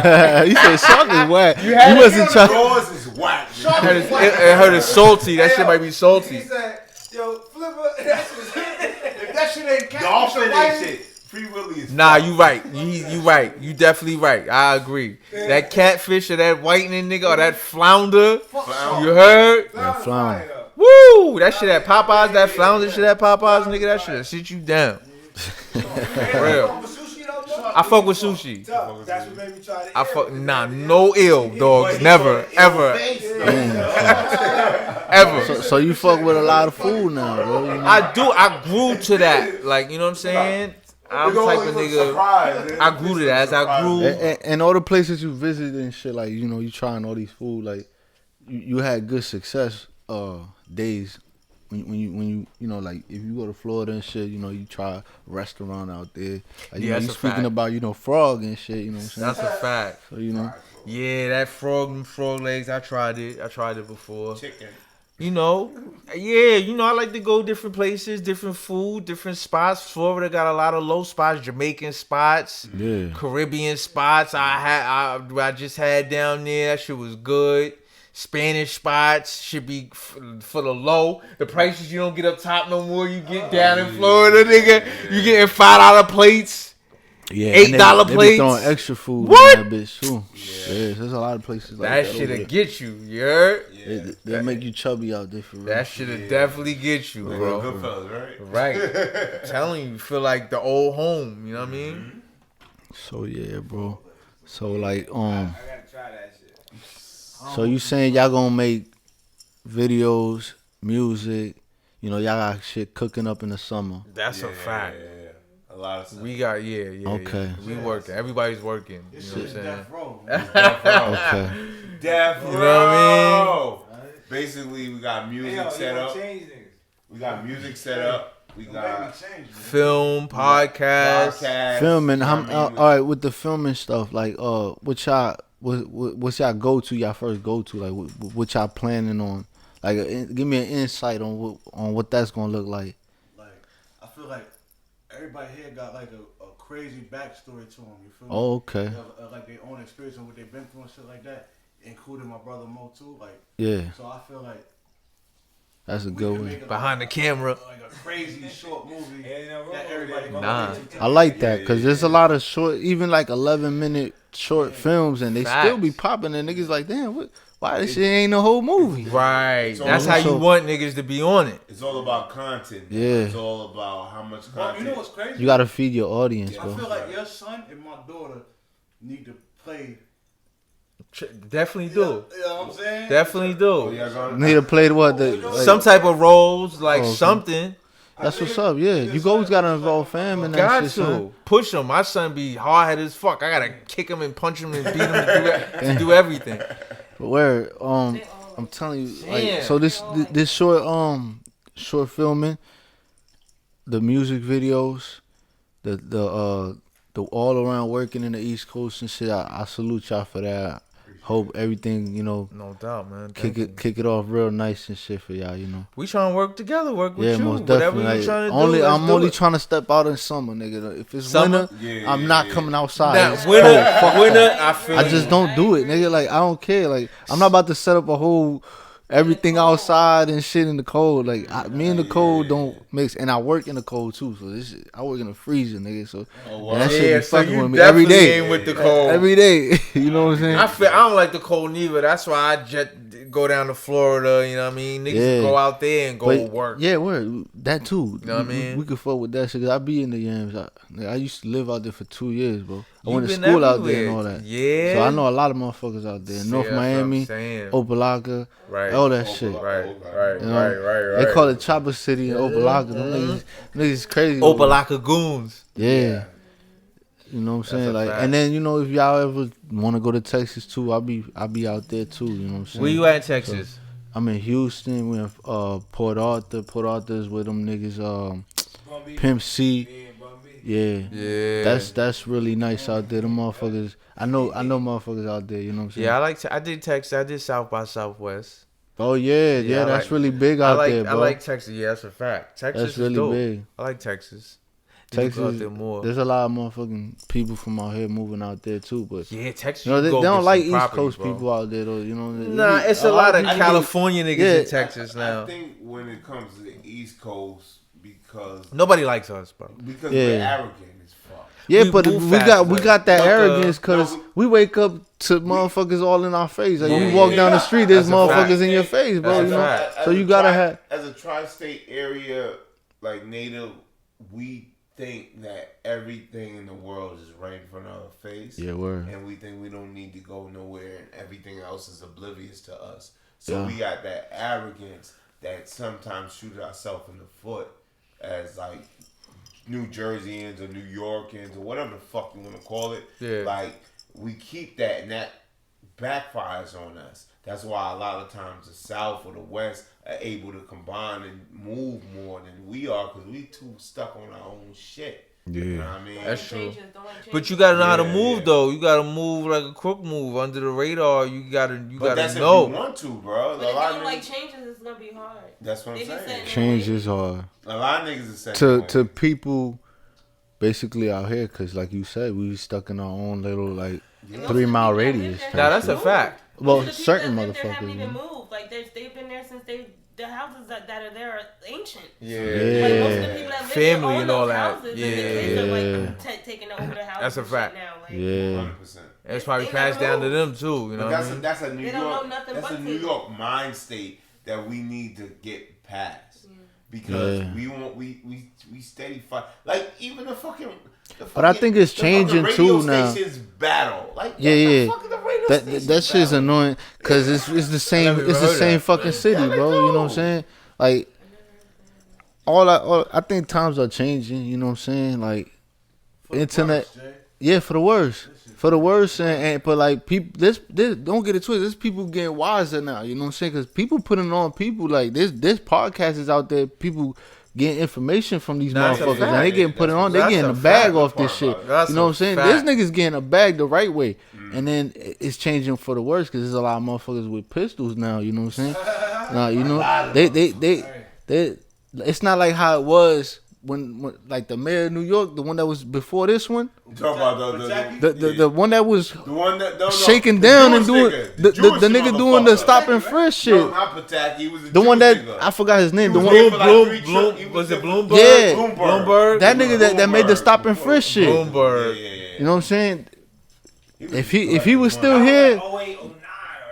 You said shark is whack. You had it? wasn't trying. Yours is whack. I heard it's salty. That shit might be salty. He said, yo, Flipper, if that shit ain't Dolphin catfish, ain't shit. Free Willy is Nah, you right. You right. You definitely right. I agree. That catfish or that whitening nigga or that flounder. You heard? That flounder. Woo! That shit at Popeyes, that flounder shit at Popeyes, nigga, that shit sit you down. For real. I fuck with sushi. That's what made me try to I fuck no ill dogs. Never, ever, ever. So you fuck with a lot of food now, bro. You know? I do. I grew to that. Like, you know what I'm saying? I'm the type of nigga. I grew to that. As I grew. And all the places you visited and shit, like, you know, you trying all these food, like, you had good success days when you know, like, if you go to Florida and shit, you know, you try a restaurant out there. Like, you know, you speaking about, you know, frog and shit, you know what I'm saying? That's a fact. So, you know. Yeah, that frog legs, I tried it before. chicken. You know, yeah, you know, I like to go different places, different food, different spots. Florida got a lot of low spots, Jamaican spots, Yeah. Caribbean spots. I just had down there. That shit was good. Spanish spots should be for the low. The prices you don't get up top no more. You get down in Florida, nigga. You getting $5 plates. Yeah, $8 they plates. be throwing extra food What? in that bitch too. Yeah, there's a lot of places like That that. shit'll over get you. You heard? there. They make you chubby out there for real. That shit'll definitely get you, bro. Goodfellas, right? Right. Telling you feel like the old home. You know what I mean? So yeah, bro. So like I gotta try that shit. so you saying y'all gonna make videos, music, you know, y'all got shit cooking up in the summer. That's a fact. Yeah. A lot of stuff. We got Okay. Yeah. We working. Everybody's working. You know what I'm saying? Death row. Okay. Death You know what I Row. Basically, we got music set up. We got music set up. We got Film, podcast. Filming, all right, with the filming stuff, like what's y'all go-to, y'all first go-to, like what y'all planning on? Like give me an insight on what that's gonna look like. Like, I feel like everybody here got like a crazy backstory to them. You feel me? Oh, okay. Like their own experience and what they've been through and shit like that, including my brother Mo too. Like, Yeah, so I feel like that's a we good can one. make Behind the camera. like a crazy short movie Yeah, that everybody can Nah. relate to. I like that because there's a lot of short, even like 11-minute short films, and they still be popping. And niggas like, damn, why this shit ain't the whole movie? Right. So- That's how you so- want niggas to be on it. It's all about content. Yeah. It's all about how much But content. you know what's crazy? You gotta feed your audience, I bro. feel like your son and my daughter need to play. Definitely do. You know what I'm saying? Definitely Oh, do. yeah, gonna- Need to play what the like, Some type of roles, like Oh, okay. something. That's what's up. Yeah, you always gotta involve fam in that Got shit, to son. push him. My son be hard headed as fuck. I gotta kick him and punch him and beat him to do everything. But where I'm telling you, like, Damn. so this short filming, the music videos, the all around working in the East Coast and shit. I salute y'all for that. Hope everything, you know, No doubt, man. kick Thank you. it off real nice and shit for y'all, you know. We trying to work together. Work with Yeah, you. most Whatever definitely. you trying to Like, do. let's I'm do only it. trying to step out in summer, nigga. If it's Summer? winter, Yeah, I'm yeah, not yeah. coming outside. Nah, It's winter, cold. winter. I feel. I just don't do it, nigga. Like, I don't care. Like, I'm not about to set up a whole everything outside and shit in the cold. Like, me and the cold don't mix, and I work in the cold too. So I work in the freezer, nigga. So and that shit Yeah, be so fucking you with me every definitely day. ain't with the cold. Every day, you know what I'm saying? I don't like the cold neither. That's why I go down to Florida. You know what I mean? Niggas Yeah. go out there and go But, work. Yeah, word. That too. You know what I mean? We could fuck with that shit. Cause I be in the yams. I used to live out there for 2 years, bro. I You went to been school out there and everywhere. all that. Yeah. So I know a lot of motherfuckers out there. North Yeah, that's what I'm Miami, saying. Opelika, Right. all that shit. Right. You know? They call it Chopper City in Opelika. Them niggas crazy. over there. Opelika goons. Yeah. You know what I'm saying? a Like, fact. and then, you know, if y'all ever want to go to Texas too, I'll be out there too. You know what I'm saying? Where you at in Texas? I'm in Houston. We in Port Arthur. Port Arthur's where them niggas Bumpy, Pimp C. me and Bumpy. Yeah. That's really nice out there. Them motherfuckers. I know motherfuckers out there. You know what I'm saying? Yeah, I did Texas. I did South by Southwest. Oh yeah. I That's like- really big out there, bro. I like Texas. Yeah, that's a fact. Texas That's is really dope. big. I like Texas. Need to go out Texas. there more. There's a lot of motherfucking people from out here moving out there too, but Yeah, Texas. you know they go don't get like some East property, Coast bro. people out there though. You know. Nah, it's a lot of people- California niggas Yeah. in Texas now. I think when it comes to the East Coast, because Nobody likes us, bro. we're Yeah. arrogant as fuck. Yeah, We but move we fast, got that but, arrogance because no, we wake up to motherfuckers all in our face. Like Yeah, you walk down the street, there's That's a fact. motherfuckers in your face, bro. That's You a know, fact. so you gotta have. As a tri-state area, like native, we think that everything in the world is right in front of our face. Yeah, word. And we think we don't need to go nowhere and everything else is oblivious to us. So Yeah. we got that arrogance that sometimes shoots ourselves in the foot as like New Jerseyans or New Yorkers or whatever the fuck you want to call it. Yeah. Like we keep that and that backfires on us. That's why a lot of times the South or the West are able to combine and move more than we are because we too stuck on our own shit. You know what I mean? That's true. Changes, don't like But changes. you gotta know how to Yeah, move yeah. though. You gotta move like a crook move under the radar. You But gotta that's know. if you want to, bro. But A if you lot don't of like niggas, changes, it's gonna be hard. that's what I'm They be saying. saying- Change is hard A lot of niggas is saying to people, basically out here, cause like you said, we stuck in our own little like And most 3 of the mile people that live radius. there type Now that's shit. a fact. Well, Most of the people certain that live there haven't motherfuckers. even man. moved. Like they've been there since the houses that are there are ancient. Yeah. Like most of the Yeah. people that live Family there own and all those that. houses, and Yeah. the kids are Yeah. like taking over the houses. That's a and fact. shit now. Like, Yeah. 100%. It's probably They passed never down to move. them too. You know But what I mean? that's a New They don't know York. nothing That's but a New people. York mind state that we need to get past because Yeah. we want we steady fight. Like even the fucking. But I think it's the fucking changing radio too now. stations battle. Like Yeah, the yeah. fucking the radio That stations shit's battle. annoying because it's the same never even it's the heard same that. fucking city, Yeah, they bro. You know what I'm do. saying? Like I think times are changing. You know what I'm saying? Like For the internet, worst, Jay. yeah, for the worse, and but like people, this don't get it twisted. There's people getting wiser now. You know what I'm saying? Because people putting on people like this podcast is out there. People getting information from these That's a motherfuckers, and fact. they getting put it on. They That's getting a a bag fact. off this That's shit. That's You know a what I'm saying? fact. This niggas getting a bag the right way, and then it's changing for the worse because there's a lot of motherfuckers with pistols now. You know what I'm saying? Nah, you know they. It's not like how it was when like the mayor of New York, the one that was before this one, You talking about the one that was the one that no, shaking the down Jewish and doing nigga, the Jewish nigga doing the motherfucker. stop and frisk shit. No, not Pataki. He was a The one Jewish that nigga. I forgot his name. The He one was here for like 3 trips. He Bloom, was it there for- Bloomberg? Yeah. Bloomberg. that nigga that made the Bloomberg. stop and frisk shit. Bloomberg. Yeah. You know what I'm saying? was If he was still That here, was like 08, 09,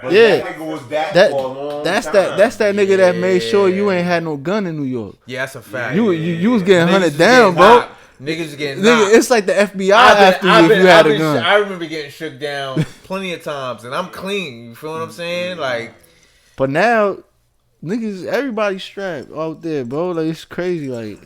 right? Yeah. That nigga was that for a long that's time. that nigga that made sure you Yeah. ain't had no gun in New York. Yeah, that's a fact. You was getting Niggas hunted was down, getting bro. knocked. Niggas was getting Nigga, knocked. it's like the FBI after you if you had a gun. I remember getting shook down plenty of times, and I'm clean. You feel what I'm saying? Like, But now, niggas, everybody strapped out there, bro. Like it's crazy. Like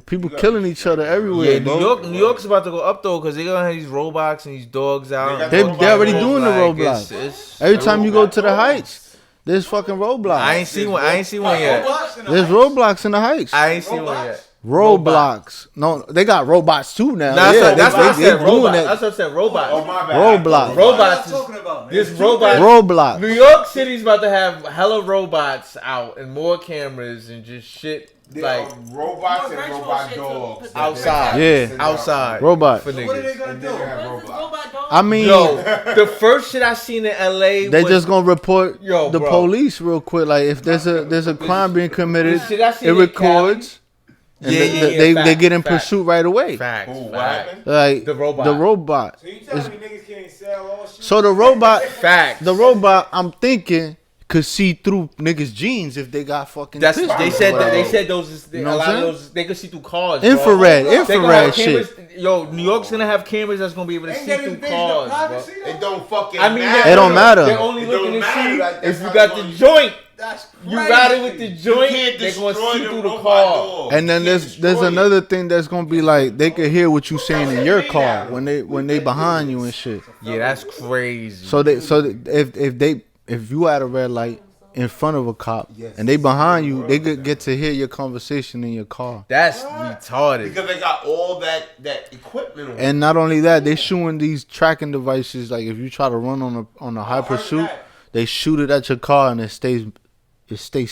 people killing each other everywhere, yeah, bro. New York's about to go up though, because they're gonna have these robots and these dogs out. They already doing the Like, roadblocks. it's- Every time you go to the Heights, there's fucking roadblocks. I ain't seen one. I ain't seen one yet. There's roadblocks in the Heights. I ain't seen one yet. Roadblocks. No, they got robots too now. Nah, yeah, that's what I they said. doing Robots. that. That's what I said. Robots. Oh my bad. Roadblock. What Robots. y'all talking about, man? This robot. Roadblocks. New York City's about to have hella robots out and more cameras and just shit like robots and Virtual robot shit dogs too. outside. Yeah. Outside. Robot. For So what are they niggas. gonna do? They have What's this robots. robot dog? I mean, Yo, the first shit I seen in LA they was just gonna report Yo, the bro. police real quick. Like if there's a crime being committed, the shit I seen it in records. And Yeah, yeah, yeah, they fact, get in fact. pursuit right away. Facts. Ooh, what Facts. happened? Like The robot. The robot. So you telling me niggas can't sell all shit? So the robot, Facts. the robot, I'm thinking could see through niggas' jeans if they got fucking. That's pistols they or said that whatever. they said those is, You know a what lot I'm of saying? those they could see through cars. Bro. Infrared, They gonna have infrared cameras. shit. Yo, New York's gonna have cameras that's gonna be able to Ain't see that through invasion of cars, bro. privacy, though? It don't fucking I mean, matter. It don't matter. They're only It looking don't to matter. see Like, that's if you how got you the want- joint. That's You crazy. ride it with the joint. can't They're gonna destroy see the through the robot car. dog. And then You can't there's destroy it. another thing that's gonna be like they could hear what you saying in your car when they behind you and shit. Yeah, that's crazy. So if you at a red light in front of a cop Yes, and they behind it's you, the they world could now. get to hear your conversation in your car. That's retarded. Because they got all that equipment on. And not only that, they shooting these tracking devices. Like if you try to run on a high pursuit, they shoot it at your car and it stays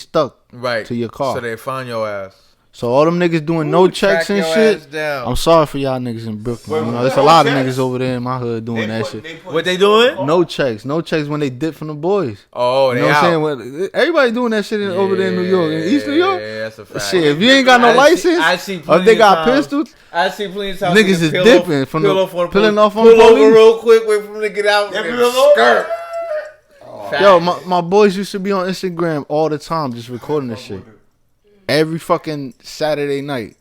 stuck Right. to your car. So they find your ass. So all them niggas doing no checks track and your shit. ass down. I'm sorry for y'all niggas in Brooklyn. Wait, You know, what? there's a No lot of checks? niggas over there in my hood doing that shit. What they doing? No checks when they dip from the boys. Oh, You they know what out. I'm saying? Well, everybody doing that shit over there in New York, in East New York. Yeah, that's a fact. Shit, if you ain't got no license, I see or if plenty they of got times- pistols, I see plenty of times niggas niggas is peel dipping off, from peel the- off on the peeling police, off on the pull over police. real quick, wait for them to get out. Yeah, and peel off. skirt. yo, my boys used to be on Instagram all the time just recording this shit. Every fucking Saturday night.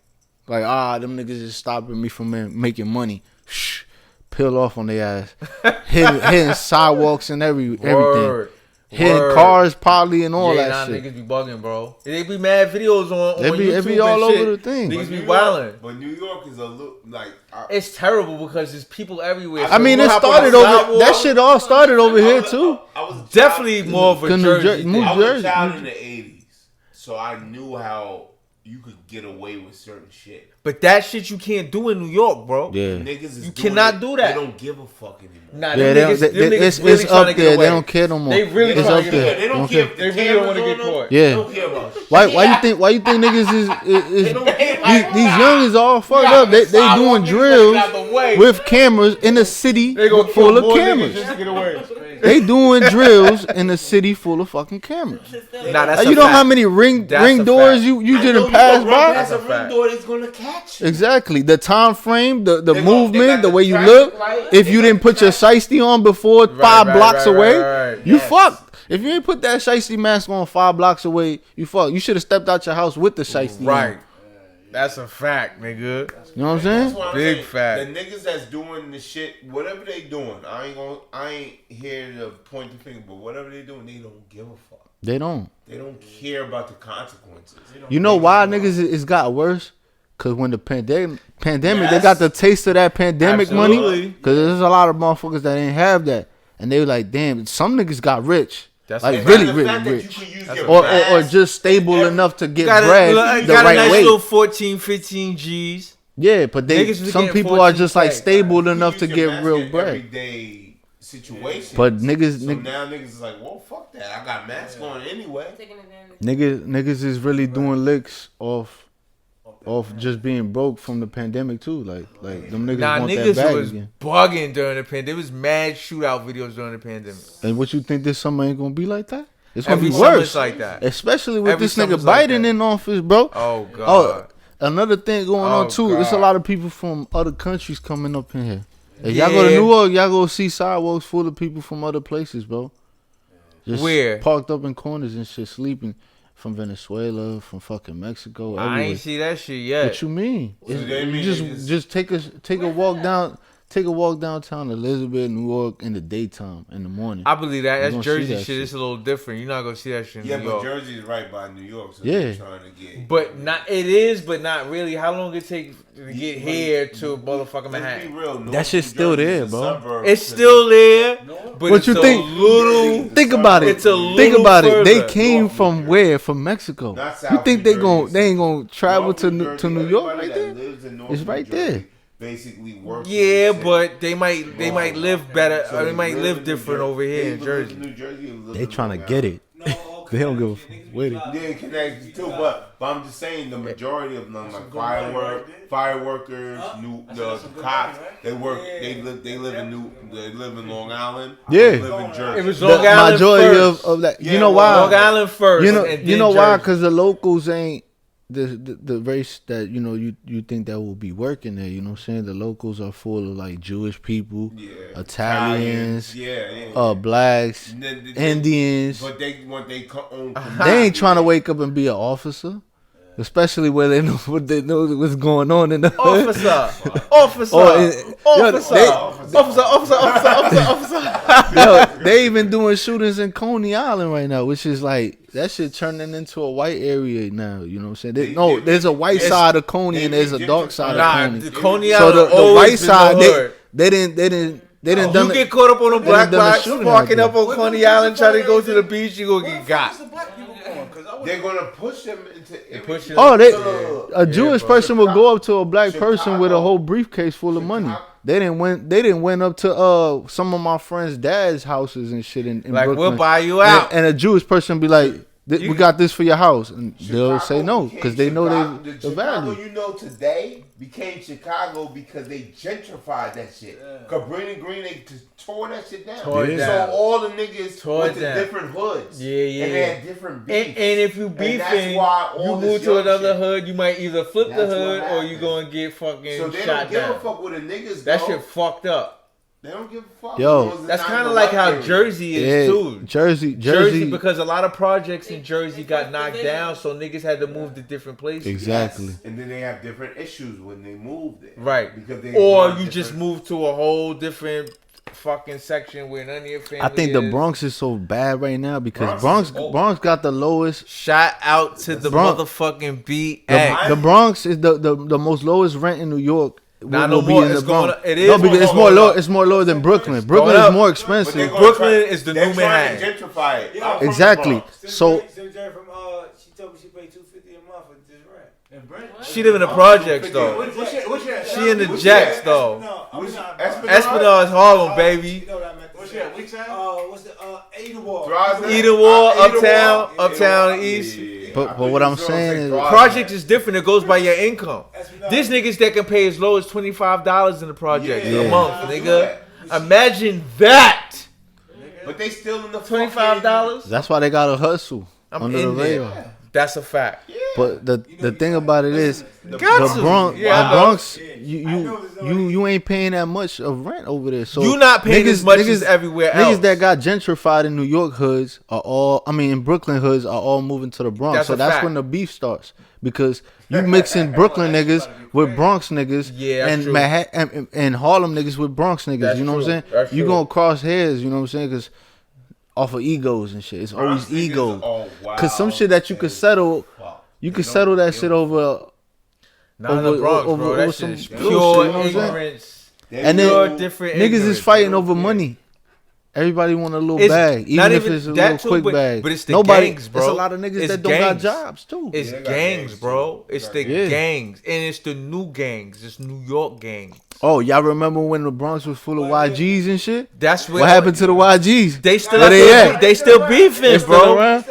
Like, them niggas is stopping me from making money. Shh. Peel off on their ass. hitting sidewalks and everything. Word. Hitting Word. cars probably and all Yeah, that shit. niggas be bugging, bro. They be mad videos on They be- YouTube it be all and over shit. the thing. Niggas But be New wilding. York, but New York is a look like. It's terrible because there's people everywhere. I mean, So it you hop on started the over. sidewalk, That shit all started over here too. I was a child- Definitely more of a New Jersey Jer- thing. New I was a Jersey. child in the '80s, so I knew how you could get away with certain shit. But that shit you can't do in New York, bro. Yeah. Niggas is You doing cannot it, do that. They don't give a fuck anymore. Nah, Yeah, them they niggas, don't, them niggas it's really trying up to get there. away. They don't care no more. They really it's trying up to get there. away. They don't Don't care. care. If They the really don't want to cameras get on caught. them, Yeah. They don't care about shit. Why you think niggas is They don't care about these youngins all fucked got up. They sidewalk doing niggas drills out the way. with cameras in a city They gonna full kill of more niggas cameras. just to get away. They doing drills in a city full of fucking cameras. Nah, that's You a know fact. how many ring That's a doors fact. you I know didn't you pass gonna run by? past a That's a ring fact. door that's gonna catch you. Exactly. The time frame, the They movement, got the the way you traffic look. light. If They you got didn't the put your traffic- shiesty on before Right, 5 blocks away, right. you Yes. fucked. If you ain't put that shiesty mask on 5 blocks away, you fucked. You should have stepped out your house with the shiesty on. Right. That's a fact, nigga. You know what I'm That's saying? what I'm Big saying. fact. The niggas that's doing the shit, whatever they doing, I ain't here to point the finger, but whatever they doing, they don't give a fuck. They don't. They don't care about the consequences. You know why niggas it's got worse? Cause when the pandemic, they Yes. got the taste of that pandemic money. Absolutely. Cause there's a lot of motherfuckers that ain't have that, and they were like, damn, some niggas got rich, That's like a really, The really fact that you rich, can use That's your a or mask, just stable enough to get Got bread a, the got a right nice way. little 14, 15 G's. Yeah, but Niggas was some getting people are 14 just like K. stable you can enough use to your get mask real in bread. everyday situations. But niggas, So now niggas is like, well, fuck that. I got masks on anyway. Taking advantage. niggas is really doing licks off just being broke from the pandemic too. Like them niggas Nah, want that niggas bag was again. bugging during the pandemic. There was mad shootout videos during the pandemic. And what you think this summer ain't gonna be like that? It's gonna Every be summer's worse, like that. especially with Every this nigga summer's like Biden that. in office, bro. Oh god. Oh, another thing going Oh, on too. There's a God. lot of people from other countries coming up in here. If y'all go to Yeah. New York, y'all go see sidewalks full of people from other places, bro. Just Where? parked up in corners and shit, sleeping. From Venezuela, from fucking Mexico. I everywhere. ain't see that shit yet. What you mean? So It's- they you mean just they just- just take a walk down. Take a walk downtown Elizabeth, New York in the daytime, in the morning. I believe that. You That's gonna Jersey see that shit. shit. It's a little different. You're not gonna see that shit in Yeah, New but York. Jersey is right by New York, so Yeah. they're trying to get. But not. It is, but not really. How long it take to get here to motherfucking Let's be Manhattan? real. That shit's still there, bro. It's still there, but What it's you a think? little. Think about it. It's a Think little about it. They further. came North from New where? From Mexico. Not You South think New they ain't gonna travel North to New New Jersey, York everybody right there? that lives in North It's New right Jersey there. Basically works. Yeah, in the but they might live better. city. So they might live live in New different Jersey. over here They in live Jersey. New Jersey and live They in trying to Long get Island. it. They don't give a fuck with it. Yeah, connected too, but I'm just saying the majority of them, like fireworkers, the cops, they live in Long Island. Yeah. They live in Jersey. It was The Long Island majority first. of that. Yeah, You know well, why? Long Island first. You know, and you then know why? Jersey. Because the locals ain't the race that you think that will be working there. You know what I'm saying? The locals are full of like Jewish people, Yeah. Italians, yeah. blacks, And then- Indians. But they want their own. They ain't trying to wake up and be an officer, especially where they know what's going on in the hood. Officer. Yo, they even doing shootings in Coney Island right now, which is like that shit turning into a white area now. You know what I'm saying? There's a white side of Coney and there's a dark side Nah, of the Coney. Coney So Island the white always been side, the hood. they didn't They didn't You get caught up on a black done a box, shooting walking out up on Coney Island, trying to go to the beach, you gonna get got. They're gonna push them into. Push it. A Jewish person would go up to a black person with a whole briefcase full of money. They didn't went up to some of my friends' dad's houses and shit in Like, Brooklyn. we'll buy you out. And a Jewish person be like, we got this for your house, and they'll say no because they know the Chicago, value. you know, today became Chicago because they gentrified that shit. Cabrini Green, they just tore that shit down. So all the niggas went to different hoods. Yeah. And they had different beefs. And if you beefing, you move to another hood, you might either flip the hood or you gonna get fucking so they shot don't give down. a fuck with the niggas. That shit fucked up. They don't give a fuck. Yo, that's kind of like how Jersey is too. Jersey, because a lot of projects in Jersey got knocked down, so niggas had to move to different places. Exactly. Yes. And then they have different issues when they move there. Right. Because they or you just move to a whole different fucking section where none of your family I think the Bronx is so bad right now because Bronx got the lowest. Shout out to the motherfucking BX. The Bronx is the most lowest rent in New York. Not no more. It's going. It is. No, because it's more low. It's more lower than Brooklyn. Brooklyn is more expensive. Brooklyn is the new Manhattan. Gentrify it. Exactly. So. She told me she paid $250 a month for this rent. She live in the projects though. She in the jacks though. Esplanade, Harlem, baby. What's the Edenwald? Edenwald, Uptown, East. But what I'm saying is, project is different. It goes by your income. There's niggas that can pay as low as $25 in the project a month, nigga. Imagine that. But they still in the $25. That's why they gotta hustle under the radar. Yeah. That's a fact. But the thing about it is, the Bronx, you ain't paying that much of rent over there. So you not paying as much as everywhere else. Niggas that got gentrified in New York hoods in Brooklyn hoods are all moving to the Bronx. That's when the beef starts because you mixing Brooklyn niggas with Bronx niggas and Manhattan and Harlem niggas with Bronx niggas. You know what I'm saying? You gonna cross hairs. You know what I'm saying? Because off of egos and shit. It's always ego. Cause some shit that you could settle, you could settle that shit over. Not in the Bronx, bro. That shit is pure ignorance. And then niggas is fighting over money. Everybody want a little bag, even if it's a little quick bag. But it's the gangs, bro. It's a lot of niggas that don't got jobs too. It's gangs, bro. It's the gangs, and it's the new gangs. It's New York gangs. Oh, y'all remember when the Bronx was full of YGs and shit? That's what happened to the YGs. They still beefing, bro.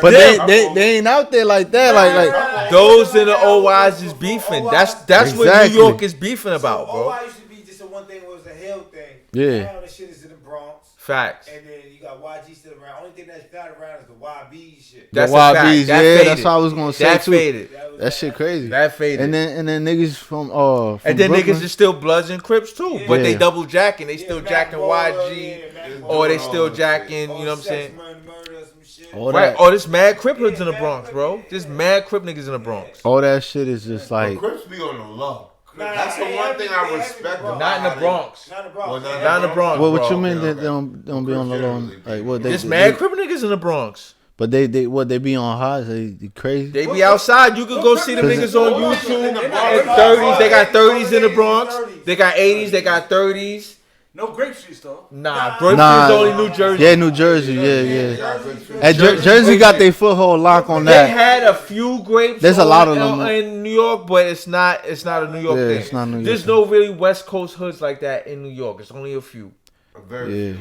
But they ain't out there like that. Like those in the OYs is beefing. That's what New York is beefing about, bro. OY used to be just a one thing was a hell thing. Yeah. Now the shit is in the Bronx. Facts. And then you got YG still around. Only thing that's not around is the YB shit. That's the YBs, that's what I was gonna say that too. Faded. That shit crazy. That faded. And then niggas from and then Brooklyn. niggas is still Bloods and Crips too, but they double jacking. They still jacking YG, or they still jacking. You know what I'm saying? Right. Oh, this mad Crip hoods in the Bronx, bro. This mad Crip niggas in the Bronx. All that shit is just like. Crips be on the low. That's the one thing I respect. Not in the Bronx. Not in the Bronx. Not in the Bronx. What you mean that they don't be on the low? Like what? This mad Crip niggas in the Bronx. But they be on highs? They crazy? They be outside. You could go see the niggas on YouTube. And 30s. They got 30s in the Bronx. They got 80s. They got 30s. No Grape Streets though. Nah, Grape Street's only New Jersey. Yeah, New Jersey. Yeah. And Jersey got their foothold lock on that. They had a few grapes. There's a lot of them in New York, but it's not a New York thing. It's not New York. There's no really West Coast hoods like that in New York. It's only a few. Very few.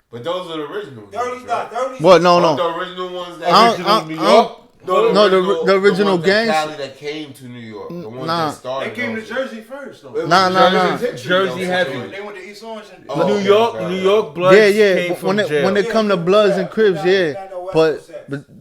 But those are the original. 30s, not 30s. What? No. The original ones that original New York. The original gangs that came to New York. The ones that started. They came to Jersey first though. Nah. Jersey heavy. They went to East Orange. New York Bloods. Yeah. When they come to Bloods and Crips, but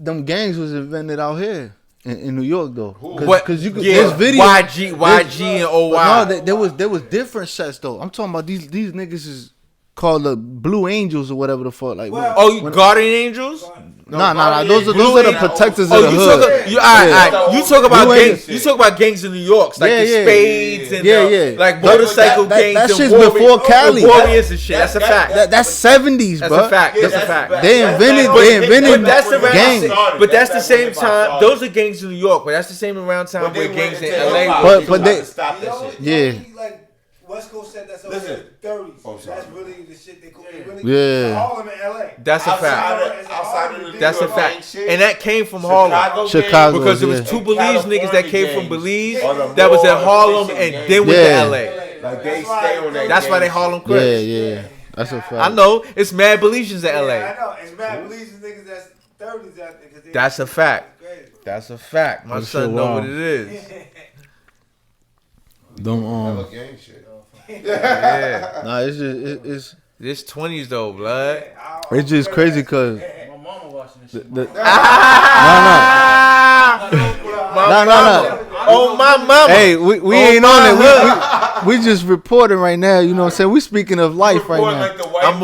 them gangs was invented out here in New York though. Because you could there's video YG and OY. No, there was different sets though. I'm talking about these niggas is called the Blue Angels or whatever the fuck. Like, Guardian Angels? Nah. Those are the protectors of the hood. You talk about gangs. You talk about gangs in New York, like the Spades and like motorcycle gangs. That and shit's before Cali. Warriors and shit. That's a fact. That's 70s, bro. That's a fact. They invented gangs. But that's the same time. Those are gangs in New York, but that's the same around time with gangs in LA. But they stop that shit. Yeah. Like West Coast said that's over Listen. the 30s. Oh, sorry. That's really the shit they call it. Really, Yeah. Harlem and LA. That's a fact. Outside of the That's a New York fact. shit, And that came from Harlem. Chicago, Because it was yeah. two Belize niggas that came from California Belize gangs are the that was in more Harlem efficient and then went Yeah. to LA. Like they stay on that. That's why they gang Harlem shit. Crips. Yeah. That's a fact. I know. It's mad Belizeans at Yeah, LA. I know. It's mad Belize niggas that's 30s out there. 'Cause they- That's a fact. Crazy. That's a fact. My That's son so know wild. what it is. Them Hella gang shit. Yeah. nah, it's just This 20s though, blood. it's just crazy because My mama watching this shit. no. Oh my mama. Hey, we ain't on it. We just reporting right now. You know what I'm saying? We speaking of life right Report now. like the white I'm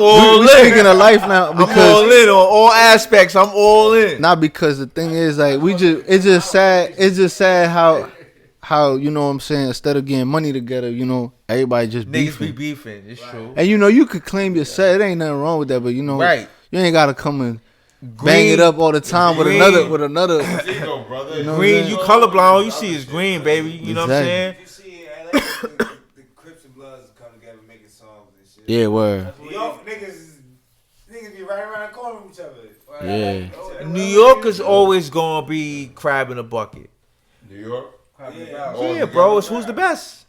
all We in. speaking of life now I'm all because in on all aspects. I'm all in. not because the thing is like it's just sad how you know what I'm saying, instead of getting money together, you know, everybody just Niggas be beefing. beefing. It's true. And you know, you could claim your set. It ain't nothing wrong with that, but you know, Right. you ain't gotta come and bang it up all the time with Green. another. Ego, brother. know Green, what you I'm colorblind. All you see is green, baby. You know what I'm saying? You see in LA, the Crips and Bloods come together making songs and shit. Yeah, word. New York niggas be right around the corner from each other. Yeah. New York is always gonna be crab in a bucket. New York. Yeah, bro. It's who's the best.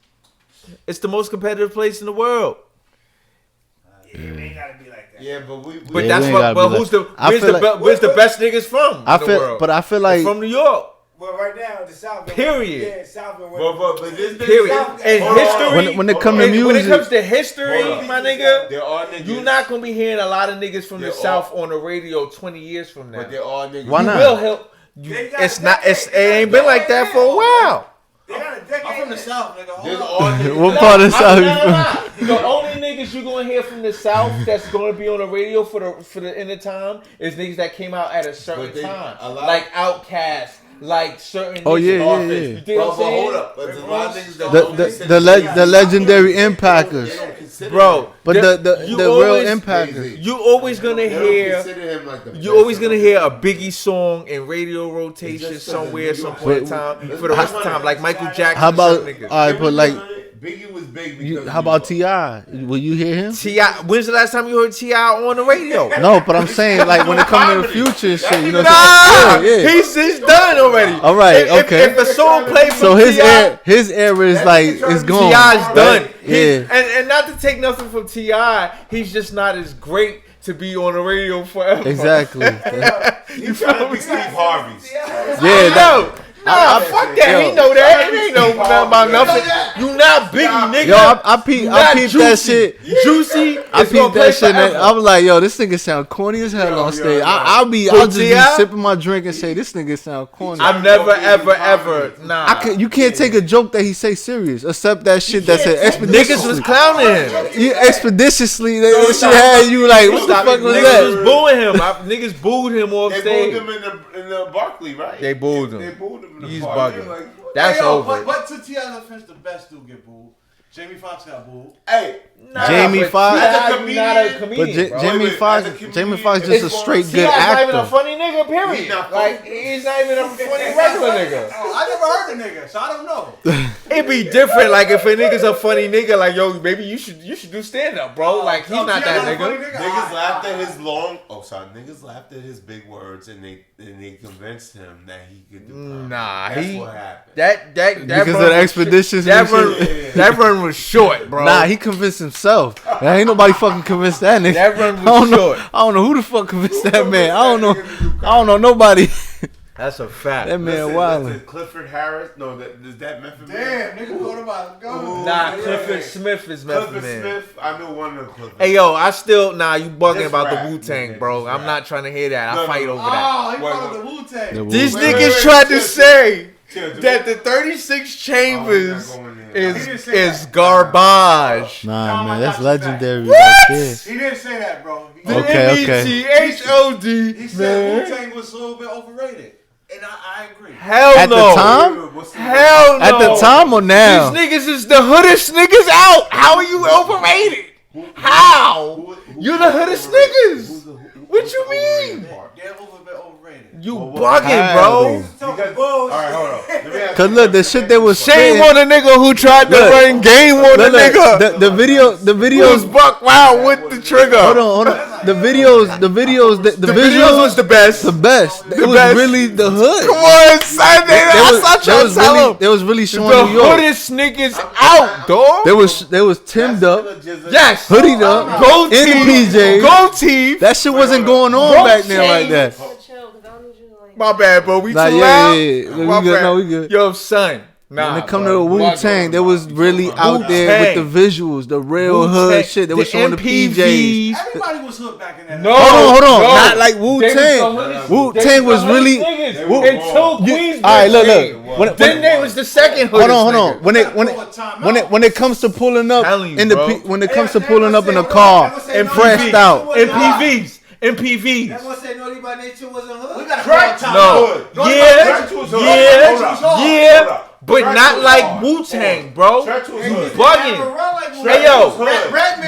It's the most competitive place in the world. Yeah, it ain't gotta be like that. Yeah, but But Yeah, that's we ain't what. gotta But be who's like- the? I Where's feel the? like- Where's the best niggas from? I in the feel, world? but I feel They're like from New York. Well, right now, the South. Period. Yeah, South been But this nigga. Period. And Hold on. history. when it come to when it music, comes to history, Hold on. my nigga, There are niggas. you're not gonna be hearing a lot of niggas from the They're South on the radio 20 years from now. But there are niggas. Why You not? will help. They got It's a not. decade. It ain't been like that for a while. They got a decade. I'm from the South, nigga. There's Hold all on. niggas. what part of South? The only niggas you gonna hear from the South that's gonna be on the radio for the end of time is niggas that came out at a certain But they- time, a lot- like Outkast, like certain. Oh, niggas yeah, in yeah, office. yeah. You dig what I'm But saying? hold up. But there's a lot of niggas that The don't the consider the legendary They impactors, don't consider Bro, him. but the you real always- impactors. You always gonna They don't hear. consider him like the You best always of gonna them. hear a Biggie song in radio rotation It's just somewhere, because some of point in New York. time for the rest of the time, like Michael Jackson. How about certain niggas. all right? But like, Biggie was big you, because how about T.I.? Will you hear him? T.I. When's the last time you heard T.I. on the radio? No, but I'm saying like when it comes to the future and shit, you know. Nah, What I'm saying? Yeah. he's done already. All right, If- okay. If a song played from So his T.I., era is like it's gone. T.I.'s done. Right? He- Yeah. and not to take nothing from T.I., he's just not as great to be on the radio forever. Exactly. You trying to be Steve Harvey's. Yeah. No, nah, fuck that. Yo. He know that. It ain't no nothing about nothing. You not Biggie, nigga. Yo, I peeped Not that Juicy. shit. Juicy. I is gonna peeped play that shit. forever. I was like, yo, this nigga sound corny as hell on stage. yo. I'll just be T.I.? sipping my drink and say, this nigga sound corny. I've never, ever. Nah. You can't take a joke that he say serious, except that shit that said Niggas was expeditiously. clowning him. You expeditiously, that shit had you like, what the fuck was Niggas that? was booing him. Niggas booed him off They stage. booed him in the Barclay, right? They booed him. They booed him in the He's Barclay. bugging. Like, what? That's Hey, yo, over. But to T.I.'s offense, the best dude get booed. Jamie Foxx got booed. Hey, Jamie but Foxx? T.I. As a not a comedian- comedian, bro. Jamie Wait, Foxx, as a comedian, Jamie Foxx just a it's- straight T.I.'s good not even a actor. funny nigga, period. He's not Like, funny. he's not even a funny regular nigga. Oh, I never heard the nigga, so I don't know. It'd be different, like, if a nigga's a funny nigga, like, yo, maybe you should do stand-up, bro. Like, he's not that nigga. Niggas laughed at his niggas laughed at his big words and they convinced him that he could do comedy. Nah, That's he- what happened. That Because run of the was expeditions That and run, shit. that run was short, bro. Nah, he convinced himself. Ain't nobody fucking convinced that nigga. That run was I don't know. short. I don't know who the fuck convinced that man. I don't know nobody. That's a fact. That man Listen, wildin'. Clifford Harris. No, is that Method Man? Damn, nigga, go to my go. Nah, Yeah. Clifford Smith is Method Clifford Man. Smith. I knew one of the Clifford. Hey, yo, I still, you bugging Just about rap, the Wu-Tang, nigga, bro. just I'm rap. not trying to hear that. I No, fight no. over that. Oh, he Wait, part of the wait. Wu-Tang. These Wait, niggas wait, tried to chill, say chill. that the 36 Chambers Oh, we're not going there. He didn't is say that. garbage. Nah, No, man, I that's got you back. legendary What? right there. He didn't say that, bro. The Okay, okay. M-E-T-H-O-D, He said man. Wu-Tang was a little bit overrated. And I agree. Hell At the no. time? Hell no. At the time or now? These niggas is the hoodest niggas out. How are you overrated? How? You the hoodest niggas. What you mean? They're overrated. You bugging, bro. Because, all right, hold on. Let me ask Cause you look, the shit they was Shame on a nigga who tried to run game on a nigga. The videos was buck wild with the trigger. Hold on. The videos was the best. The best. It was best. really the hood. Come on, Sunday. That's what y'all tell him. They was really showing The New York. hoodest niggas out, dog. They was timmed up, Yes. hoodied up, Gold in teeth. PJs. Gold teeth. That shit wasn't going on Gold back then like chain. that. Chill, 'cause I don't need you to, like. My bad, bro. We too Nah, yeah, loud. yeah. We My good. bad. No, we good. Yo, son. Nah, When it come to bro. the Wu-Tang, they was really out there with the visuals, the real hood shit. They was showing the PJs. Everybody was hood back in that. No, Hold on. no. Not like They Wu-Tang. was Wu-Tang was really. Until Queens. All right, look. Then they was the second hood. Hold on. When it comes to pulling up Telling you, in the bro. when it comes to pulling up in a car and pressed out. MPVs. That's gonna say Naughty by Nature wasn't hood. We got Track time. No. Yeah. But not like Wu-Tang, bro. Church was hood. Bugging. Hey, yo.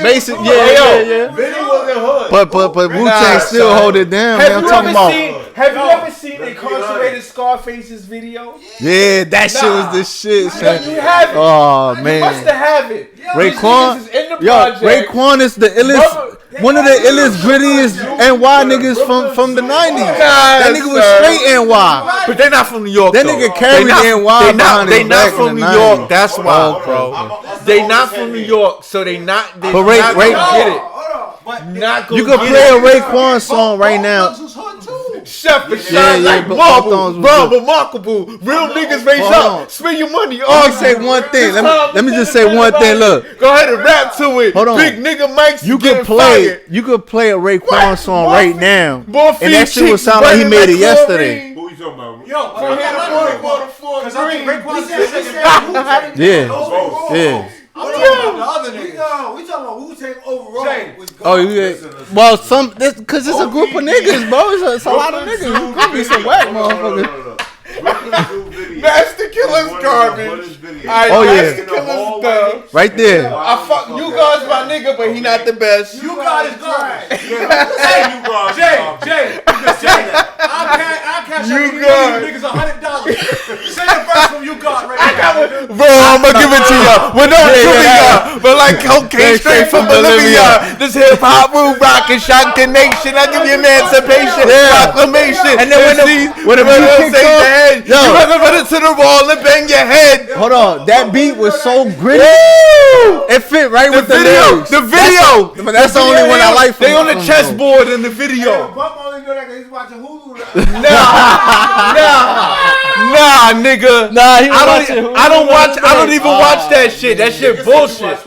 Basic, Hey, yeah. Vinny wasn't hood. But Wu-Tang still hold it down, man. I'm talking about. Have you ever seen Incarcerated Scarface's video? Yeah, that shit was the shit, son. You have it. Oh You must man, have it. Raekwon, Raekwon is the illest, one of the illest, grittiest NY niggas from the 90s. That nigga was straight NY. But they not from New York. That though. nigga carried NY behind They his not back from in New the York. 90s. That's why, Okay. bro. They not from New York, so they not. They But not Ray- gonna get it. Not gonna You could get play a it. Raekwon song right now. Shut for Yeah, shot like but marble, Bumpy bro, was remarkable. Real niggas raise Hold on. up. Spend your money. Let me say one thing. Let me just say one thing. Look, Go ahead and rap to it. Hold on. Big nigga Mike's you getting could play fired. a Raekwon song right now, Morphine and that shit would cheeks sound like he burning made it like yesterday. Who you talking about? Yo, From here to Baltimore, because I think Raekwon said Yeah. I'm talking about the other niggas. We talking about Wu-Tang overall. Jay. Oh, yeah. Well, cause it's a group of niggas, bro. It's a lot of niggas. You could be some whack motherfuckers. Master Killer's garbage. Oh, yeah. Master Killer's dumb. Right there. I fuck you guys, my nigga, but he not the best. You got is garbage. Jay, I'll cash You out got- you niggas $100. Say the verse from you got right now. Bro, I'ma give it to ya. We're not trivia, but like cocaine straight from Bolivia. This hip hop move rockin' shock the nation. I give you emancipation, proclamation. And then when the beat kicks say off, the head, yo. you rather run it to the wall and bang your head. Hold on, that beat was so gritty. It fit right with the lyrics. The video. But that's the only one I like. They on the chessboard in the video. Bump only know that because he's watching Hulu. Nah, nigga. Nah, he was I watching. don't even watch that shit. That shit bullshit.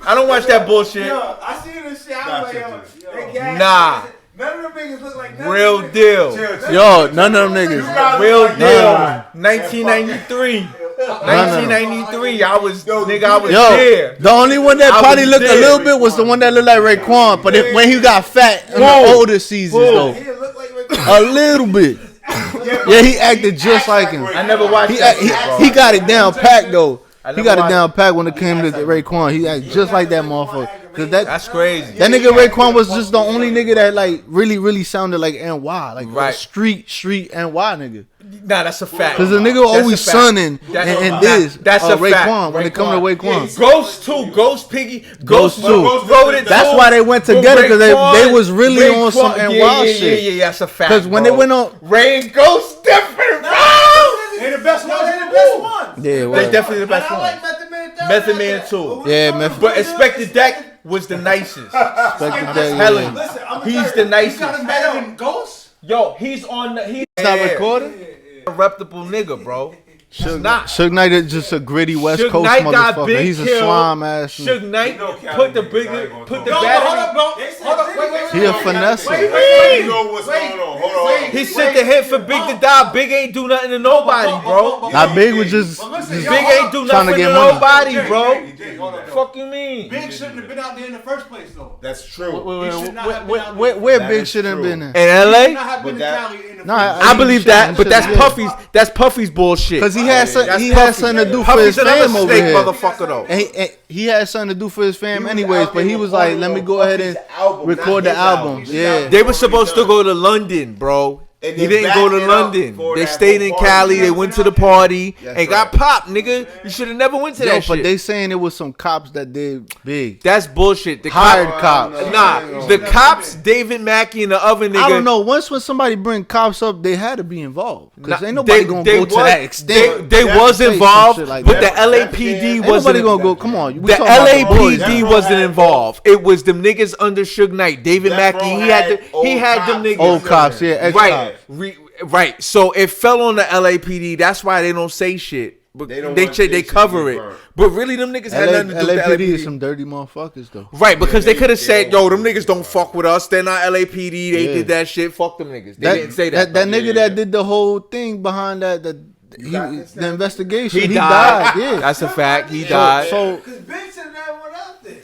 I don't watch that bullshit. Yo, I see this shit. I was like, yo, they gas. Nah. None of them niggas look like Real deal. Yo, none of them niggas. Real deal. 1993. 1993. I was Yo, there. the only one that I probably was looked a there. little bit was the one that looked like Raekwon. But when he got fat in the older seasons, though, He didn't look like Rick. a little bit. Yeah, he acted just like him. I never watched that shit, bro. He got it down packed though. He got it watched- down packed when it came to Raekwon. He acted just like that motherfucker. Cause That's crazy. that nigga Raekwon was just the only nigga that like really sounded like NY, like Right. a street NY nigga. Nah, that's a fact. Cause the nigga That's always a fact. sunning That's and a this. fact. That's a Raekwon fact. when it come to Raekwon. Ghost too. Ghost Piggy. Ghost too. wrote it That's too. why they went together, because they was really Raekwon- on some NY shit. Yeah, that's a fact. Because when they went on, Ray and Ghost different, bro. They the best ones. They the best one. yeah, They well, definitely the best I one. like Method Man. Method Man too. yeah, Method. But Inspector Deck was the nicest. That, Helen, yeah. Listen, I'm he's the You got nicest. him better than Ghost? Yo, he's on the. He's It's not recorded. a reputable nigga, bro. He's not. Suge Knight is just a gritty West Suge Coast Knight got motherfucker. big He's a kill. slime ass. Suge Knight put the bigger, put the Yo, hold battery. up, bro. Hold up, wait. He a finesse. You know what's going on. Hold on. He sent the hit for Big to die. Big ain't do nothing to nobody, bro. Not Big was just Big ain't do trying to nothing to get money. nobody, bro. Jay, hold up. Fuck you mean? Big shouldn't have been out there in the first place, though. That's true. where That Big is shit have true. been in. In LA? Not have been But in that- Cali in the Nah, first I believe that, but that's Yeah. Puffy's. That's Puffy's bullshit. Cause he had something to do for his fam over here. Motherfucker though. And he had something to do for his fam anyways, but he was like, let me go ahead and record the album. Yeah. They were supposed to go to London, bro. He didn't go to London. They stayed in Cali. They went to the party and got popped, nigga. You should have never went to that shit. But they saying it was some cops that did big. That's bullshit. The hired cops. Nah, the cops, David Mackey and the other nigga. I don't know. Once when somebody bring cops up, they had to be involved. Because ain't nobody gonna go to that extent. They was involved, like but the LAPD wasn't. Nobody gonna go. Come on, the LAPD wasn't involved. It was them niggas under Suge Knight. David Mackey. He had them niggas. Old cops, yeah, ex-cops. Right. So it fell on the LAPD. That's why they don't say shit. But they cover it. But really, them niggas had nothing to do with LAPD. LAPD. Is some dirty motherfuckers though. Right, because they could have said, "Yo, them niggas don't fuck with us. They're not LAPD. They did that shit. Fuck them niggas." They didn't say that. That nigga that did the whole thing behind the investigation. He died. Yeah, that's a fact. He died. So Because Big should have never went out there.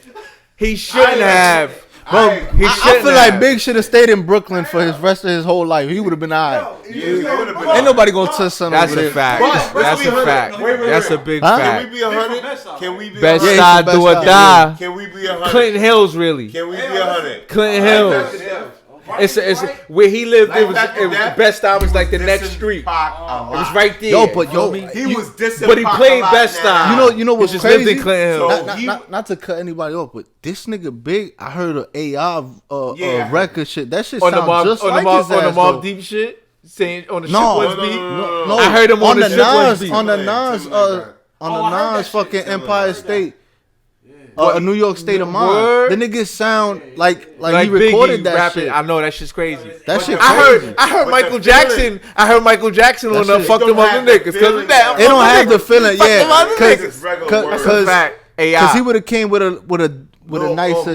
he shouldn't have. Bro, I feel like Big should have stayed in Brooklyn for his rest of his whole life. He would have been alright. Ain't nobody gonna touch something. That's a fact. That's a fact. That's a big fact. Can we be 100? Can we be Best 100? side do or die. Can we be 100? Clinton Hills, really. Can we be 100? Clinton Hills. It's where he lived. It was Best Side was like the next street. It was right there. Yo, but he was dissing. But he played Best Side. You know what's just crazy? lived in Clinton Hills. Not to cut anybody off, but this nigga Big, I heard an AI record shit. That shit sounds just like his ass. On the Mobb Deep shit, saying on the shit was beat. No, I heard him on the Nas, on the Nas fucking Empire State. A New York State of Mind. The niggas sound like he recorded that rapping. shit. I know that shit's crazy. That shit crazy. I heard Michael Jackson. I heard Michael Jackson on the fuck them other niggas because that. They don't have the feeling, yeah. Because he would have came with a nicer,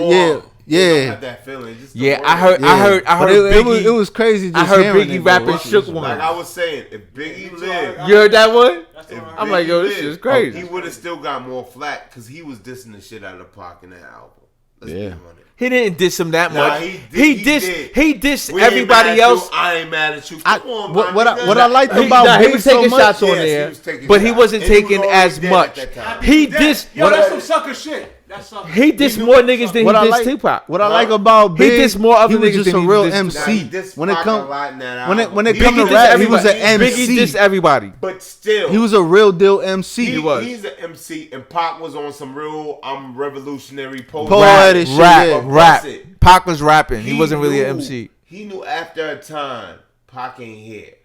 yeah. That feeling. Yeah, I heard Biggie. It was crazy. Just I heard hearing Biggie it, rapping Shook One. Like I was saying, if Biggie lived, you heard that one? I'm like, yo, this shit's crazy. He would have still got more flack because he was dissing the shit out of Pac in that album. Let's be honest. He didn't diss him that much. He dissed everybody else. I ain't mad at you. Come on, what I liked about he Big was so taking much, shots on there, but he wasn't taking as much. He dissed. Yo, that's some sucker shit. He dissed more niggas than he dissed Tupac. What I like about Big, he dissed more other he was niggas just than a he real dissed MC. When it Biggie come to dissed rap, he was an everybody. MC. Biggie dissed everybody. But still, he was a real deal MC. He was. He's an MC, and Pac was on some real revolutionary poetic shit. Rap. Pac was rapping. He wasn't really an MC. He knew after a time Pac ain't here,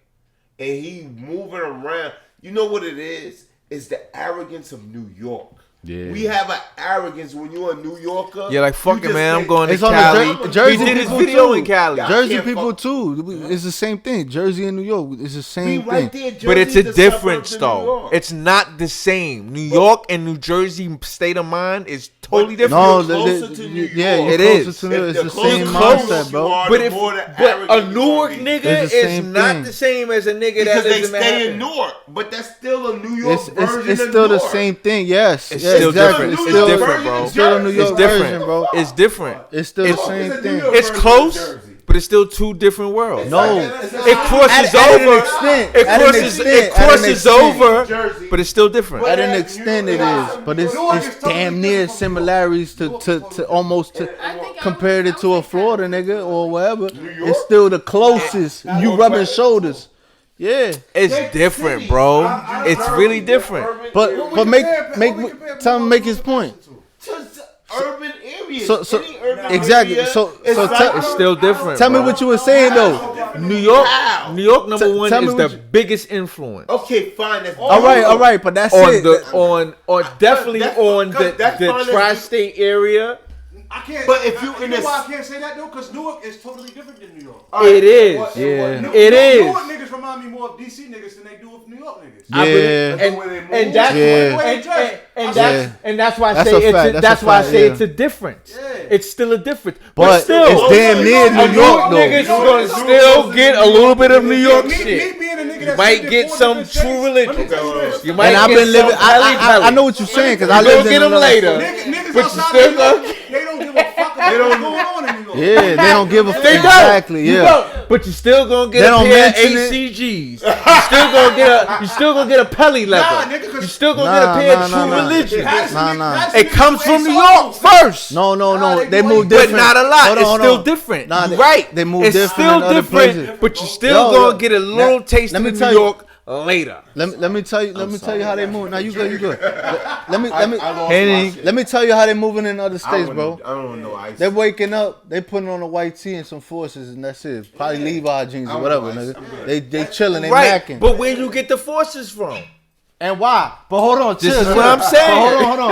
and he moving around. You know what it is? It's the arrogance of New York. Yeah. We have an arrogance when you're a New Yorker. Yeah, like fuck it, man. I'm going to it's Cali. Jersey he did his people video too. in Cali. Jersey people too. It's the same thing. Jersey and New York. It's the same thing. There, but it's a difference though. It's not the same. New York and New Jersey state of mind is totally different. No, it is. It's the same mindset, bro. But a Newark nigga is not the same as a nigga that lives in Manhattan. They stay in Newark, but that's still a New York version. It's still the same thing. Yes, it's still different. It's different, bro. It's still a New York version, bro. It's different. It's still the same thing. It's close, but it's still two different worlds. No, it crosses over. It crosses over, but it's still different. At an extent, it is, but it's damn near similarities to almost compared it to a Florida nigga or whatever. It's still the closest. You rubbing shoulders. Yeah, it's different, bro. It's really different. But tell him make his point. Urban areas. Exactly. Area, it's still different. Tell me what you were saying though. New York number one is the biggest influence. Okay, fine. All right, but that's it. Definitely on the tri-state area. I can't. But if you know why I can't say that though, because Newark is totally different than New York. It is. Yeah. It is. Newark niggas remind me more of DC niggas than they do of New York niggas. And that's why I say that's why I say it's a difference. Yeah. It's still a difference. But still, it's damn near New York though. Niggas gonna still get a little bit of New York shit. You might get some true religion. You might. And I've been living. I know what you're saying because I lived in them later. But you still they don't give a fuck about what's going on in New York. Yeah, they don't give a fuck. Exactly. Yeah. But you still gonna They get a don't pair of mention it. ACGs. You still gonna get a Pelly leather. nigga, 'cause- You still gonna get a pair of True Religion. Nah. It comes from New York first. No. They move But different. not a lot. Hold on, It's hold still on. different. Nah, You're right. They move It's different still in other different, places. but you still gonna get a little taste of New York later. Let me tell you how they move. Now you good. Let me Henny. let me tell you how they moving in other states, bro. I don't know. They waking up, they putting on a white tee and some forces, and that's it. Probably Levi jeans or whatever, nigga. They chilling, they Right, macking. but where you get the forces from? And why? But hold on, This chill. is what I'm saying. But hold on.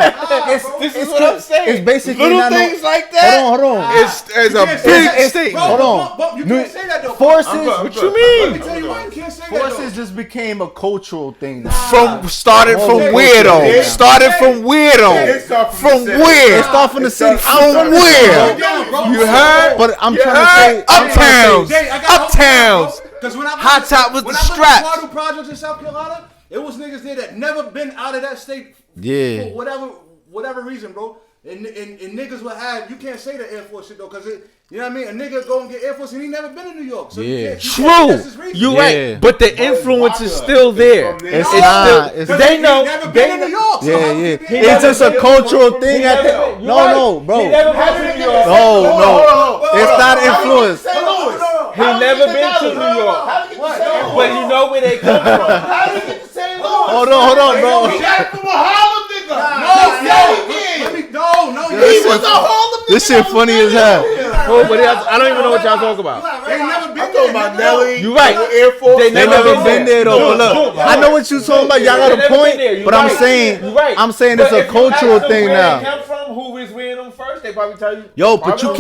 This is what I'm saying. It's basically little not things like that. Hold on. It's a big statement. Hold on. You can't say that though. Forces. What you Let mean? me tell you why you can't say that Forces just became a cultural thing now. Started from where though? Yeah. Started from where though? From where? It started from the city. From where? You heard? But I'm You trying to heard? say Uptowns. Uptowns. Because when I Hot top with the straps. When I went to Projects in South Carolina, it was niggas there that never been out of that state. Yeah. For whatever reason, bro. And niggas would have. You can't say the Air Force shit though, because you know what I mean. A nigga go and get Air Force and he never been in New York. So Yeah. you can't that's his True. reason. You Yeah. right. But the influence is still there. It's still- not. It's Because They he know. never been in New York. So Yeah, how yeah. can he be- It's just a cultural thing at the. No, bro. No. It's not influence. He never been to New York. But you know where they come from. Hold on, bro. This shit funny as hell. Oh, but I don't even know what y'all talking about. They never been I'm talking about Nelly. You right. Air Force. They They never been there though. But look, I know what you talking about. Y'all got a They never point. been there. You But I'm right. saying, You right. I'm saying But it's a if you cultural ask them thing where now. They come from, who was wearing them first? They probably tell you. Yo, but you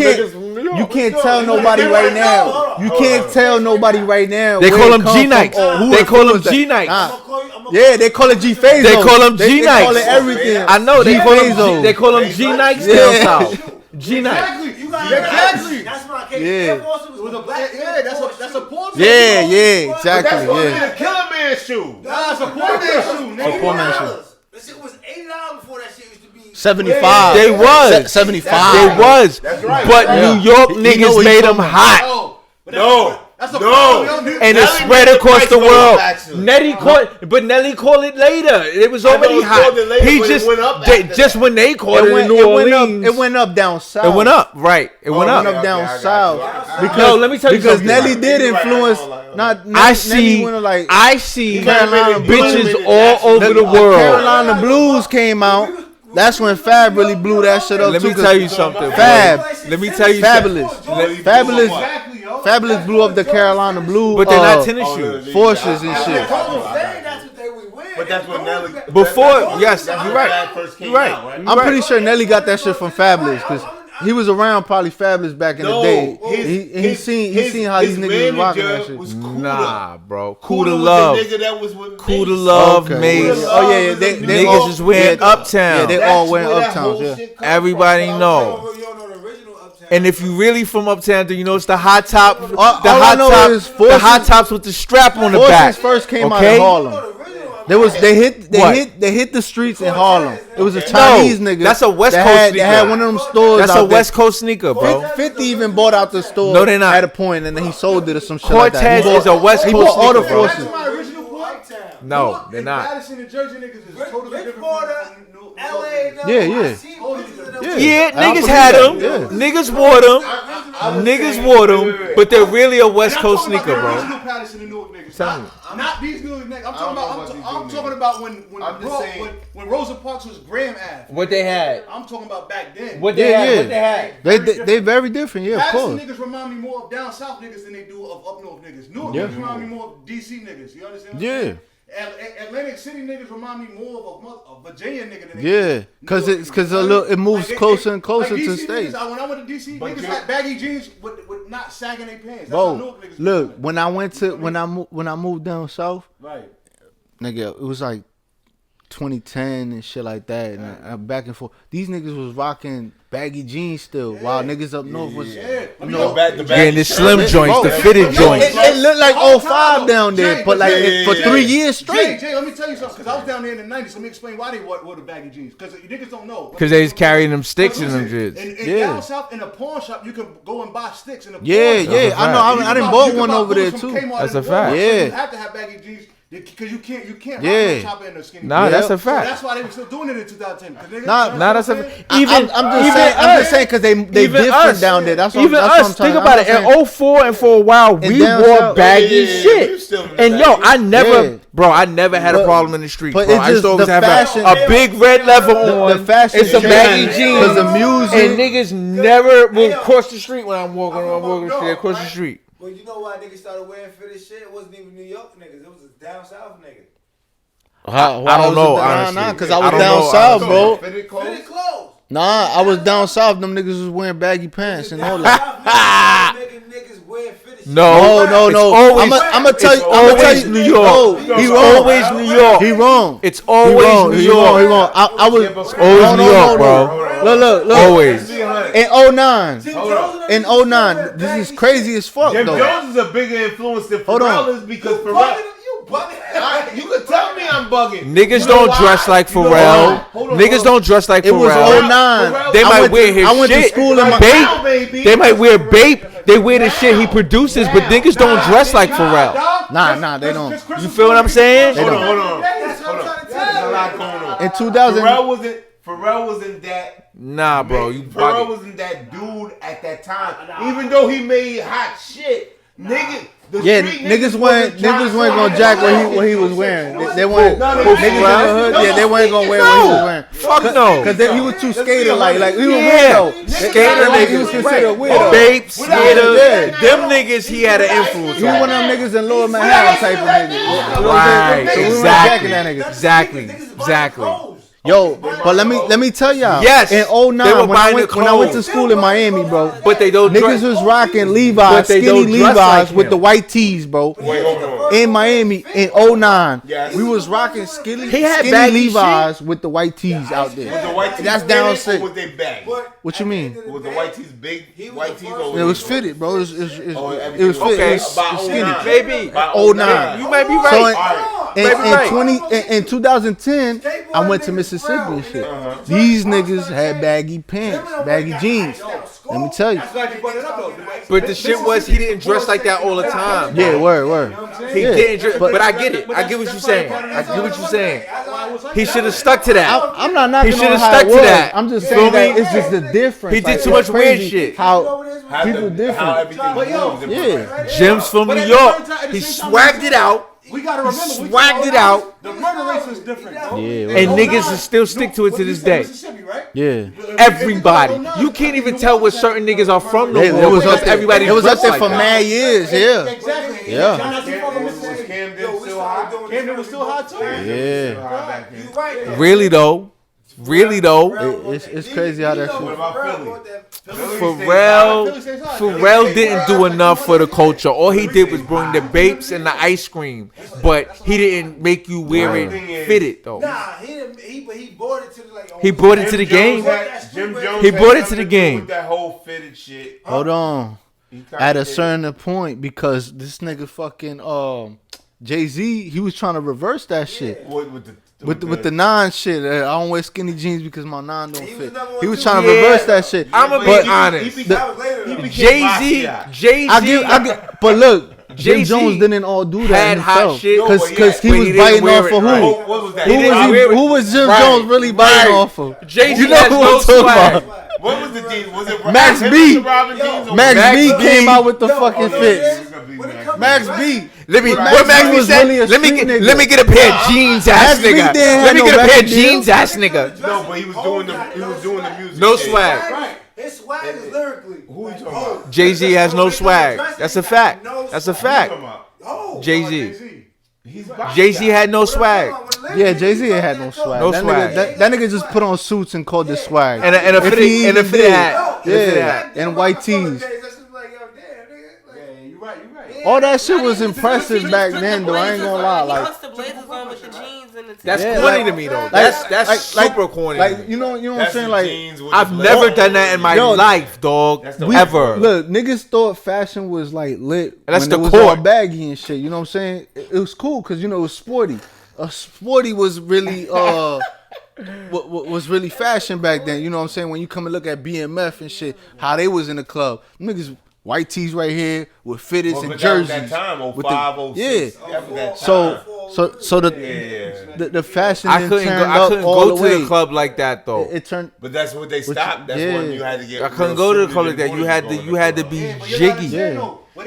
can't tell nobody right now. You can't tell nobody right now. They where call it them come G from Nikes. or who They call them influenced G that. Nikes. Yeah, they call it G Phazo. They call them They G call Nikes. it everything. I know they call them. Phazo. They call them G Nikes Yeah. down south. G Nikes. Exactly. You got Exactly. That's my case. Yeah. Air Force was It was the a black yeah. That's a poor man. Yeah, That's exactly. supposed to be Yeah. the killer man shoe. Nah, it's a poor man shoe, nigga. Poor man shoe. That shit was $80 before that shit used to be. 75. They was. 75. They was. That's right. But Yeah. New York You know niggas what made you them talking hot. No. That's a No. And it Nelly spread made the across price the go world. up, actually. Nelly called it later. It was I know already it hot. called it later, He but it just went up they, after just that. when they called it, in New It Orleans. went up down south. It went up, right? It went It up. went up down I got south. you. I- Because, No, let me tell you because something. Nelly did You're right. influence. Like, Not I Nelly see, went to, like, I see Carolina bitches Blues. all over the world. Carolina Blues came out. That's when Fab really blew that shit up. Let me too, 'cause tell you something, Fab. Let me tell you Fabulous. something. Fabulous. Exactly, yo. Fabulous blew up the Carolina Blue. But they're not tennis Oh, shoes. no, Forces and shit. That's what they would wear. But that's when Nelly. Before, yes, that's you're when right. Fab first came You're right. out, right? I'm pretty sure Nelly got that shit from Fabulous because he was around probably Fabulous back in the day. He seen how these niggas was rocking that shit. Was cool Nah, bro. Cool to was love. the nigga that was with Cool to Mace. love, Okay. Mace. Oh yeah, they Niggas all, is wearing Uptown. Yeah, they That's all wearing where that Uptowns. whole Yeah. shit come Everybody from. know. You don't know the original Uptown. And if you really from Uptown, do you know it's the hot top? The all I hot know top. is The Forces- hot tops with the strap on the Forces back. first came out Okay? in Harlem. the original They hit the streets in Harlem. It was a Chinese nigga. that's a West that Coast had, sneaker. They had one of them stores. That's out a West Coast sneaker, bro. there. 50 even bought out the store. No, they're not. At a point, and then he sold it or some shit like that. Cortez He bought- is a West He Coast bought all the sneaker, bro. Forces. That's my original point. No, they're not. Madison and Jersey niggas is totally different Bridgewater, from New LA. Yeah, yeah. Yeah, I niggas believe had that, them. yeah. Niggas wore them. Niggas wore them. But they're really a West Coast sneaker, bro. Original Patterson and Newark niggas. Tell me. Not these new niggas. I'm I don't talking know about. about these I'm new talking niggas. about when I'm just saying- when Rosa Parks was Graham Ave. What they had. I'm talking about back then. What Yeah, they had. yeah. What they had. They very different, yeah, of Patterson course. niggas remind me more of down south niggas than they do of up north niggas. Newark Yeah. niggas remind me more of DC niggas. You understand? What I'm Yeah. saying? Atlantic City niggas remind me more of a Virginia nigga than they Yeah, do cause New York it's cause niggas. a little it moves Like, closer and closer like to DC states. niggas, when I went to DC, But niggas you- had baggy jeans with not sagging their pants. That's how Bro, Newark niggas look, do it. when I went to when I moved down south, Right. nigga, it was like 2010 and shit like that, and back and forth. These niggas was rocking baggy jeans still, while niggas up north was, getting the slim joints, the fitted joints. It looked like 05 down there, but like for 3 years straight. Jay, let me tell you something, because I was down there in the 90s. Let me explain why they wore the baggy jeans, because niggas don't know. Because they was carrying them sticks in them shits. shits. And down south, in a pawn shop, you can go and buy sticks in a pawn shop. Yeah, I know. I done bought one over there too. That's a fact. Yeah. You have to have baggy jeans. Because you can't rock no chopper in the skinny. Nah, that's a fact. So that's why they were still doing it in 2010. Nah, that's a fact. I'm just saying because they different down there. That's even what us. Think about it. In 04 and for a while, we wore baggy shit. And yo, I never had a problem in the street. Bro. I used to always have a big red leather on. The fashion, it's a baggy jeans. The music, and niggas never will cross the street when I'm walking the street. Across the street. Well, you know why niggas started wearing fitted shit? It wasn't even New York niggas. It was a down south nigga. I don't know, honestly. Nah, because I was down south, bro. Fitted clothes. Nah, I was down south. Them niggas was wearing baggy pants and all that. Niggas wear fitted shit. No. I'm gonna tell you. Always New York. He wrong. Always New York. He wrong. It's always New York. He wrong. I was always New York, bro. Look. Always. In 09, this is crazy as fuck, Jim though. Jones is a bigger influence than Hold on. Pharrell is because Pharrell. You can tell me I'm bugging. Niggas don't dress like Pharrell. Niggas don't dress like Pharrell. It was 09. They might wear his shit. I went to school in my Bape. They might wear Bape. They wear the shit he produces, but niggas don't dress like Pharrell. Nah, they don't. You feel what I'm saying? Hold on. That's what I'm trying to tell you. There's a lot going on. In 2000, Pharrell wasn't that. Nah, bro. Pharrell wasn't that dude at that time. Even though he made hot shit, nigga. Niggas weren't gonna jack what he was wearing. They weren't niggas in the hood. Yeah, they weren't gonna wear what he was wearing. Fuck no. Because he was too skater like he was weirdo. Skater niggas. He was considered weirdo. Bape, skater. Them niggas he had an influence He was one of them niggas in Lower Manhattan type of nigga. Right. So we weren't jacking that nigga. Exactly. Yo, but let me tell y'all. Yes. In 09, when I went to school in Miami, bro. But they don't niggas was rocking Levi's, skinny Levi's with the white tees, bro. In Miami in 09, we was rocking skinny Levi's with the white tees out there. That's down south. Was they bag? What you mean? Was the white tees big? White tees It was fitted, bro. It was fitted. Okay. It was skinny. Maybe. 09. You might be right. In 2010, I went to Mississippi and shit. These niggas had baggy pants, baggy jeans. Let me tell you. But the shit was he didn't dress like that all the time. Yeah, word. He didn't dress, but I get it. I get what you're saying. He should have stuck to that. I'm not knocking He should have on how stuck it to was. that. I'm just saying that it's just the difference. He did Like, too much it's weird crazy shit. How people different. Yeah. Jim's from New York. He swagged it out. We gotta remember, swagged it out. The murder race is different, bro. Yeah, And niggas still stick to it to this day. Mississippi, right? yeah. Everybody. You can't even tell where certain niggas are from no It more was because up there. everybody It was up dressed there like for that. mad years. Yeah. Exactly. Yeah. Was Camden still hot? Camden was still hot too. Yeah. You right. Really though. It's crazy how that What shit. about Philly? Pharrell didn't do enough for the culture. All he did was bring the Bapes and the ice cream, but he didn't make you wear it fitted though. Nah, he brought it to the like. He brought it to the game. Jim Jones He brought it had to the nothing do game. with that whole fitted shit. Hold on. He kinda At a did. certain point, because this nigga fucking Jay-Z, he was trying to reverse that shit. With the 9 shit. I don't wear skinny jeans because my 9 don't fit. He was trying to reverse that shit. I'ma be honest. Jay-Z, I get, but look, Jim Jones didn't all do that had hot himself. shit, Because he but was he didn't biting wear off it of who? right. What was that? Who was Jim Right. Jones really biting Right. off of? Jay-Z You know has who no I'm talking swag. about. What was the deal? Was it Max him B. and Robin Jeans or Max B B. came out with the fucking Oh, fits. it's gonna be Max B. Let me. Max What Max B B was said? really a Let me street get. nigga. Let me get a pair of jeans, ass Max B nigga. didn't Let me have get no a pair of record deal. jeans, ass nigga. No, but he was doing the music. No shit. swag. Right. His swag is lyrically. Who you talking about? Jay-Z has no swag. That's a fact. That's a Who you fact. talking about? Oh. Jay-Z. He's Jay-Z had no swag. Yeah, Jay-Z ain't had no swag. No that swag. Nigga, that nigga just put on suits and called it swag. And a If he fitted even did. hat. Yeah, and white tees. All that shit was impressive back then, though. I ain't gonna lie. He Like, puts the blazers on with the jeans in the That's Yeah, corny like- to me though. like- that's super corny. Like you know what I'm That's saying? the Like jeans with I've the never black- done that in my Yo, life, dog. That's the Ever. Look, niggas thought fashion was like lit That's when the it was court. all baggy and shit. You know what I'm saying? It was cool because it was sporty. Sporty was really what was really fashion back then. You know what I'm saying? When you come and look at BMF and shit, how they was in the club, niggas white tees right here with fitteds Well, and but that was jerseys. that time, with 05, 06. That was that time. So the fashion I didn't couldn't turn go. I up couldn't all go the way. to the club like that though. It turned. But that's what they stopped. That's yeah. when you had to get. I couldn't real go to the suited club like and that. booty You had to going be club. jiggy.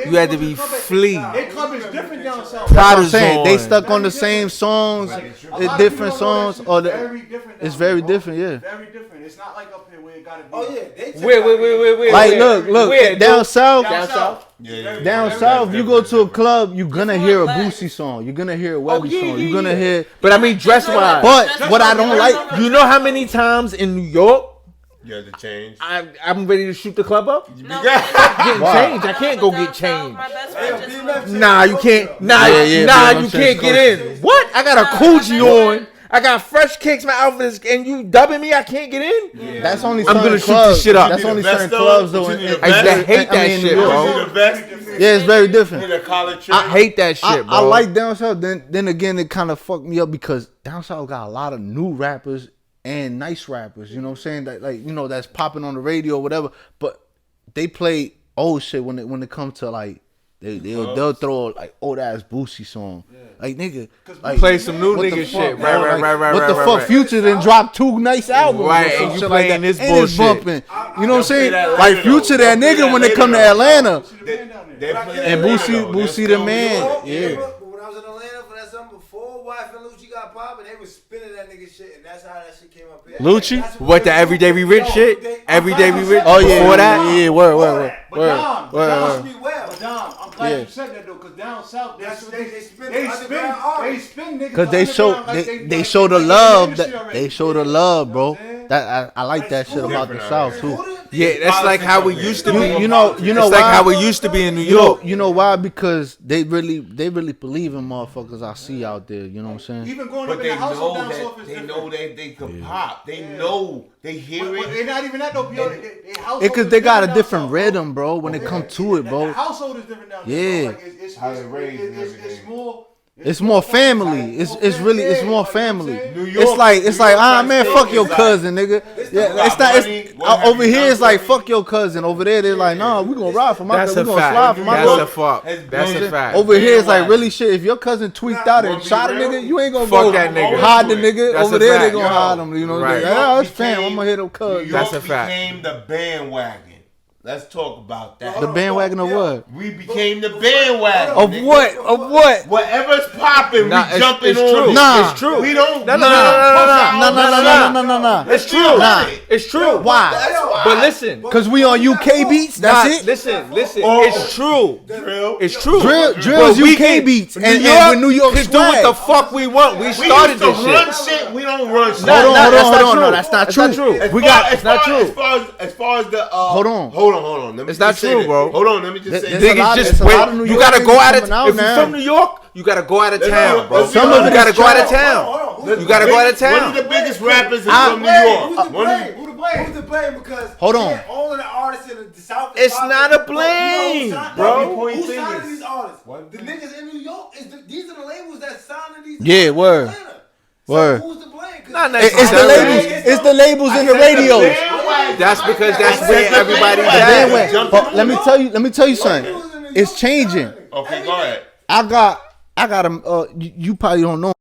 You had to be flea. Their club is different down south. That's what I'm Prada's saying. They on. stuck on the same songs, different songs, or it's very different. Yeah. Very different. It's not like up here where it gotta be. Oh yeah, they Wait. Like look, Where, down dude? south. Down south. Yeah. Down south, you go to a club, you're gonna hear a Boosie song, you're gonna hear a Webby song, you're gonna hear. But I mean, dress wise. But what I don't like, You know how many times in New York You had to change. I'm ready to shoot the club up? No, Getting Wow. changed. I can't go get changed. My best friend just moved. Nah, you can't. Nah, Yeah, nah, bro, you I'm saying can't get in. What? I got a coochie on. I got fresh kicks, my outfits, and you dubbing me? I can't get in. that's only I'm certain gonna shoot clubs. this shit up. That's You need only the certain vest clubs on, though. but you need a I used to hate that in shit, New bro. York. You need a vest. Yeah, it's very You different. need a collar trick. I hate that shit, bro. I like down south. Then again, it kind of fucked me up because down south got a lot of new rappers and nice rappers. You know what I'm saying? That that's popping on the radio or whatever. But they play old shit when it comes to like they'll throw like old ass Boosie song. Like nigga, like, Play some new what the nigga fuck, shit. bro? Right. What the fuck? Future then dropped 2 nice albums. Right, or some and you shit like playing that. this And it's bullshit. bumping. You know what I'm saying? They'll play that Like later, Future though. that They'll play nigga that when they come to later, Atlanta. They play And that later, though. Boosie They'll the man. come- Yeah. But when I was in Atlanta for that summer before Wife and Lucci got popping, they was spinning that nigga shit, and that's how that shit came up here. Lucci? That's What, the Everyday We Rich shit? Everyday We Rich? Oh yeah, Before that? yeah, word. But Dom, Word. me well. But Dom, I'm glad Yeah. you said that though, cause down south That's what they spin they underground artists. spin niggas. Cause they show underground they like show the like love in the industry that already. they show the love, bro. You know what I'm saying? That I like that shit about the Different South out too. Yeah, that's like how we used to be. You know It's like why? how we used to be in New You know, York. you know why? Because they really believe in motherfuckers I see out there. You know what I'm saying? Even growing But up in they the household know down south that is they different. know that they could pop. They know they hear But it. they're not even that though, yo. Because they got a different rhythm, bro. When it come to it, The bro. household is different down Yeah. there. Like it's How they raised and it's everything. more. It's more family. It's really more family. New York, It's like man, State fuck your is like- cousin, nigga. Yeah, it's not. It's over here. It's like fuck your cousin. Over there, they're like, nah, we gonna ride for my That's cousin. a We gonna slide fact. for my That's cousin. a fuck. That's a fact. Over here, it's like really shit. If your cousin tweaked out and Bumpy shot a real? nigga, you ain't gonna Fuck go that nigga. hide the nigga. That's Over a there, they fact. gonna Yo. hide him. You know, Right. yeah, it's Became- fam. I'm gonna hit him New cuz. York That's a fact. became the bandwagon. Let's talk about that. The bandwagon of what? We became the bandwagon. Of nigga. what? Of what? Whatever's popping, Nah, we jumping it's on true. it. Nah. It's true. We don't. No, we no, don't no, push our own It's true. Nah. It's true. Why? That's why. But listen. Cause we on UK beats. That's Nah, it. Listen. Oh. It's true. Drill. It's true. Drill's But we UK can- beats New and York with New York can do what swag. the fuck we want. We We started used to this run shit. shit. We don't run shit. Hold on. No, That's that's not not true. true. As We far- got. It's not true. As far as the Hold on. hold on. Let me It's not just say true, this. bro. Hold on, let me just say There's this. a lot- Niggas just it's a wait. lot of New You York gotta go niggas out of. coming out If you're now. from New York, you gotta go out of town, bro. Some of it You gotta is go out of trash. town. You gotta go out of One of town. the biggest rappers is I- from New York. Who's to One of the- blame? Who's to blame? Because Hold on. all of the artists in the South. It's not a blame, bro. Who's signing Fingers. these artists? What? The niggas in New York. These are the labels that signing these. Yeah, artists word. in Atlanta. Word. So who's to blame? 'Cause Not It's the necessarily. labels. It's the labels in the radios. That's because that's I where said the everybody's bandwagon. at. Jumping But let me tell you something. It's changing. Okay, go ahead. I got a. You probably don't know.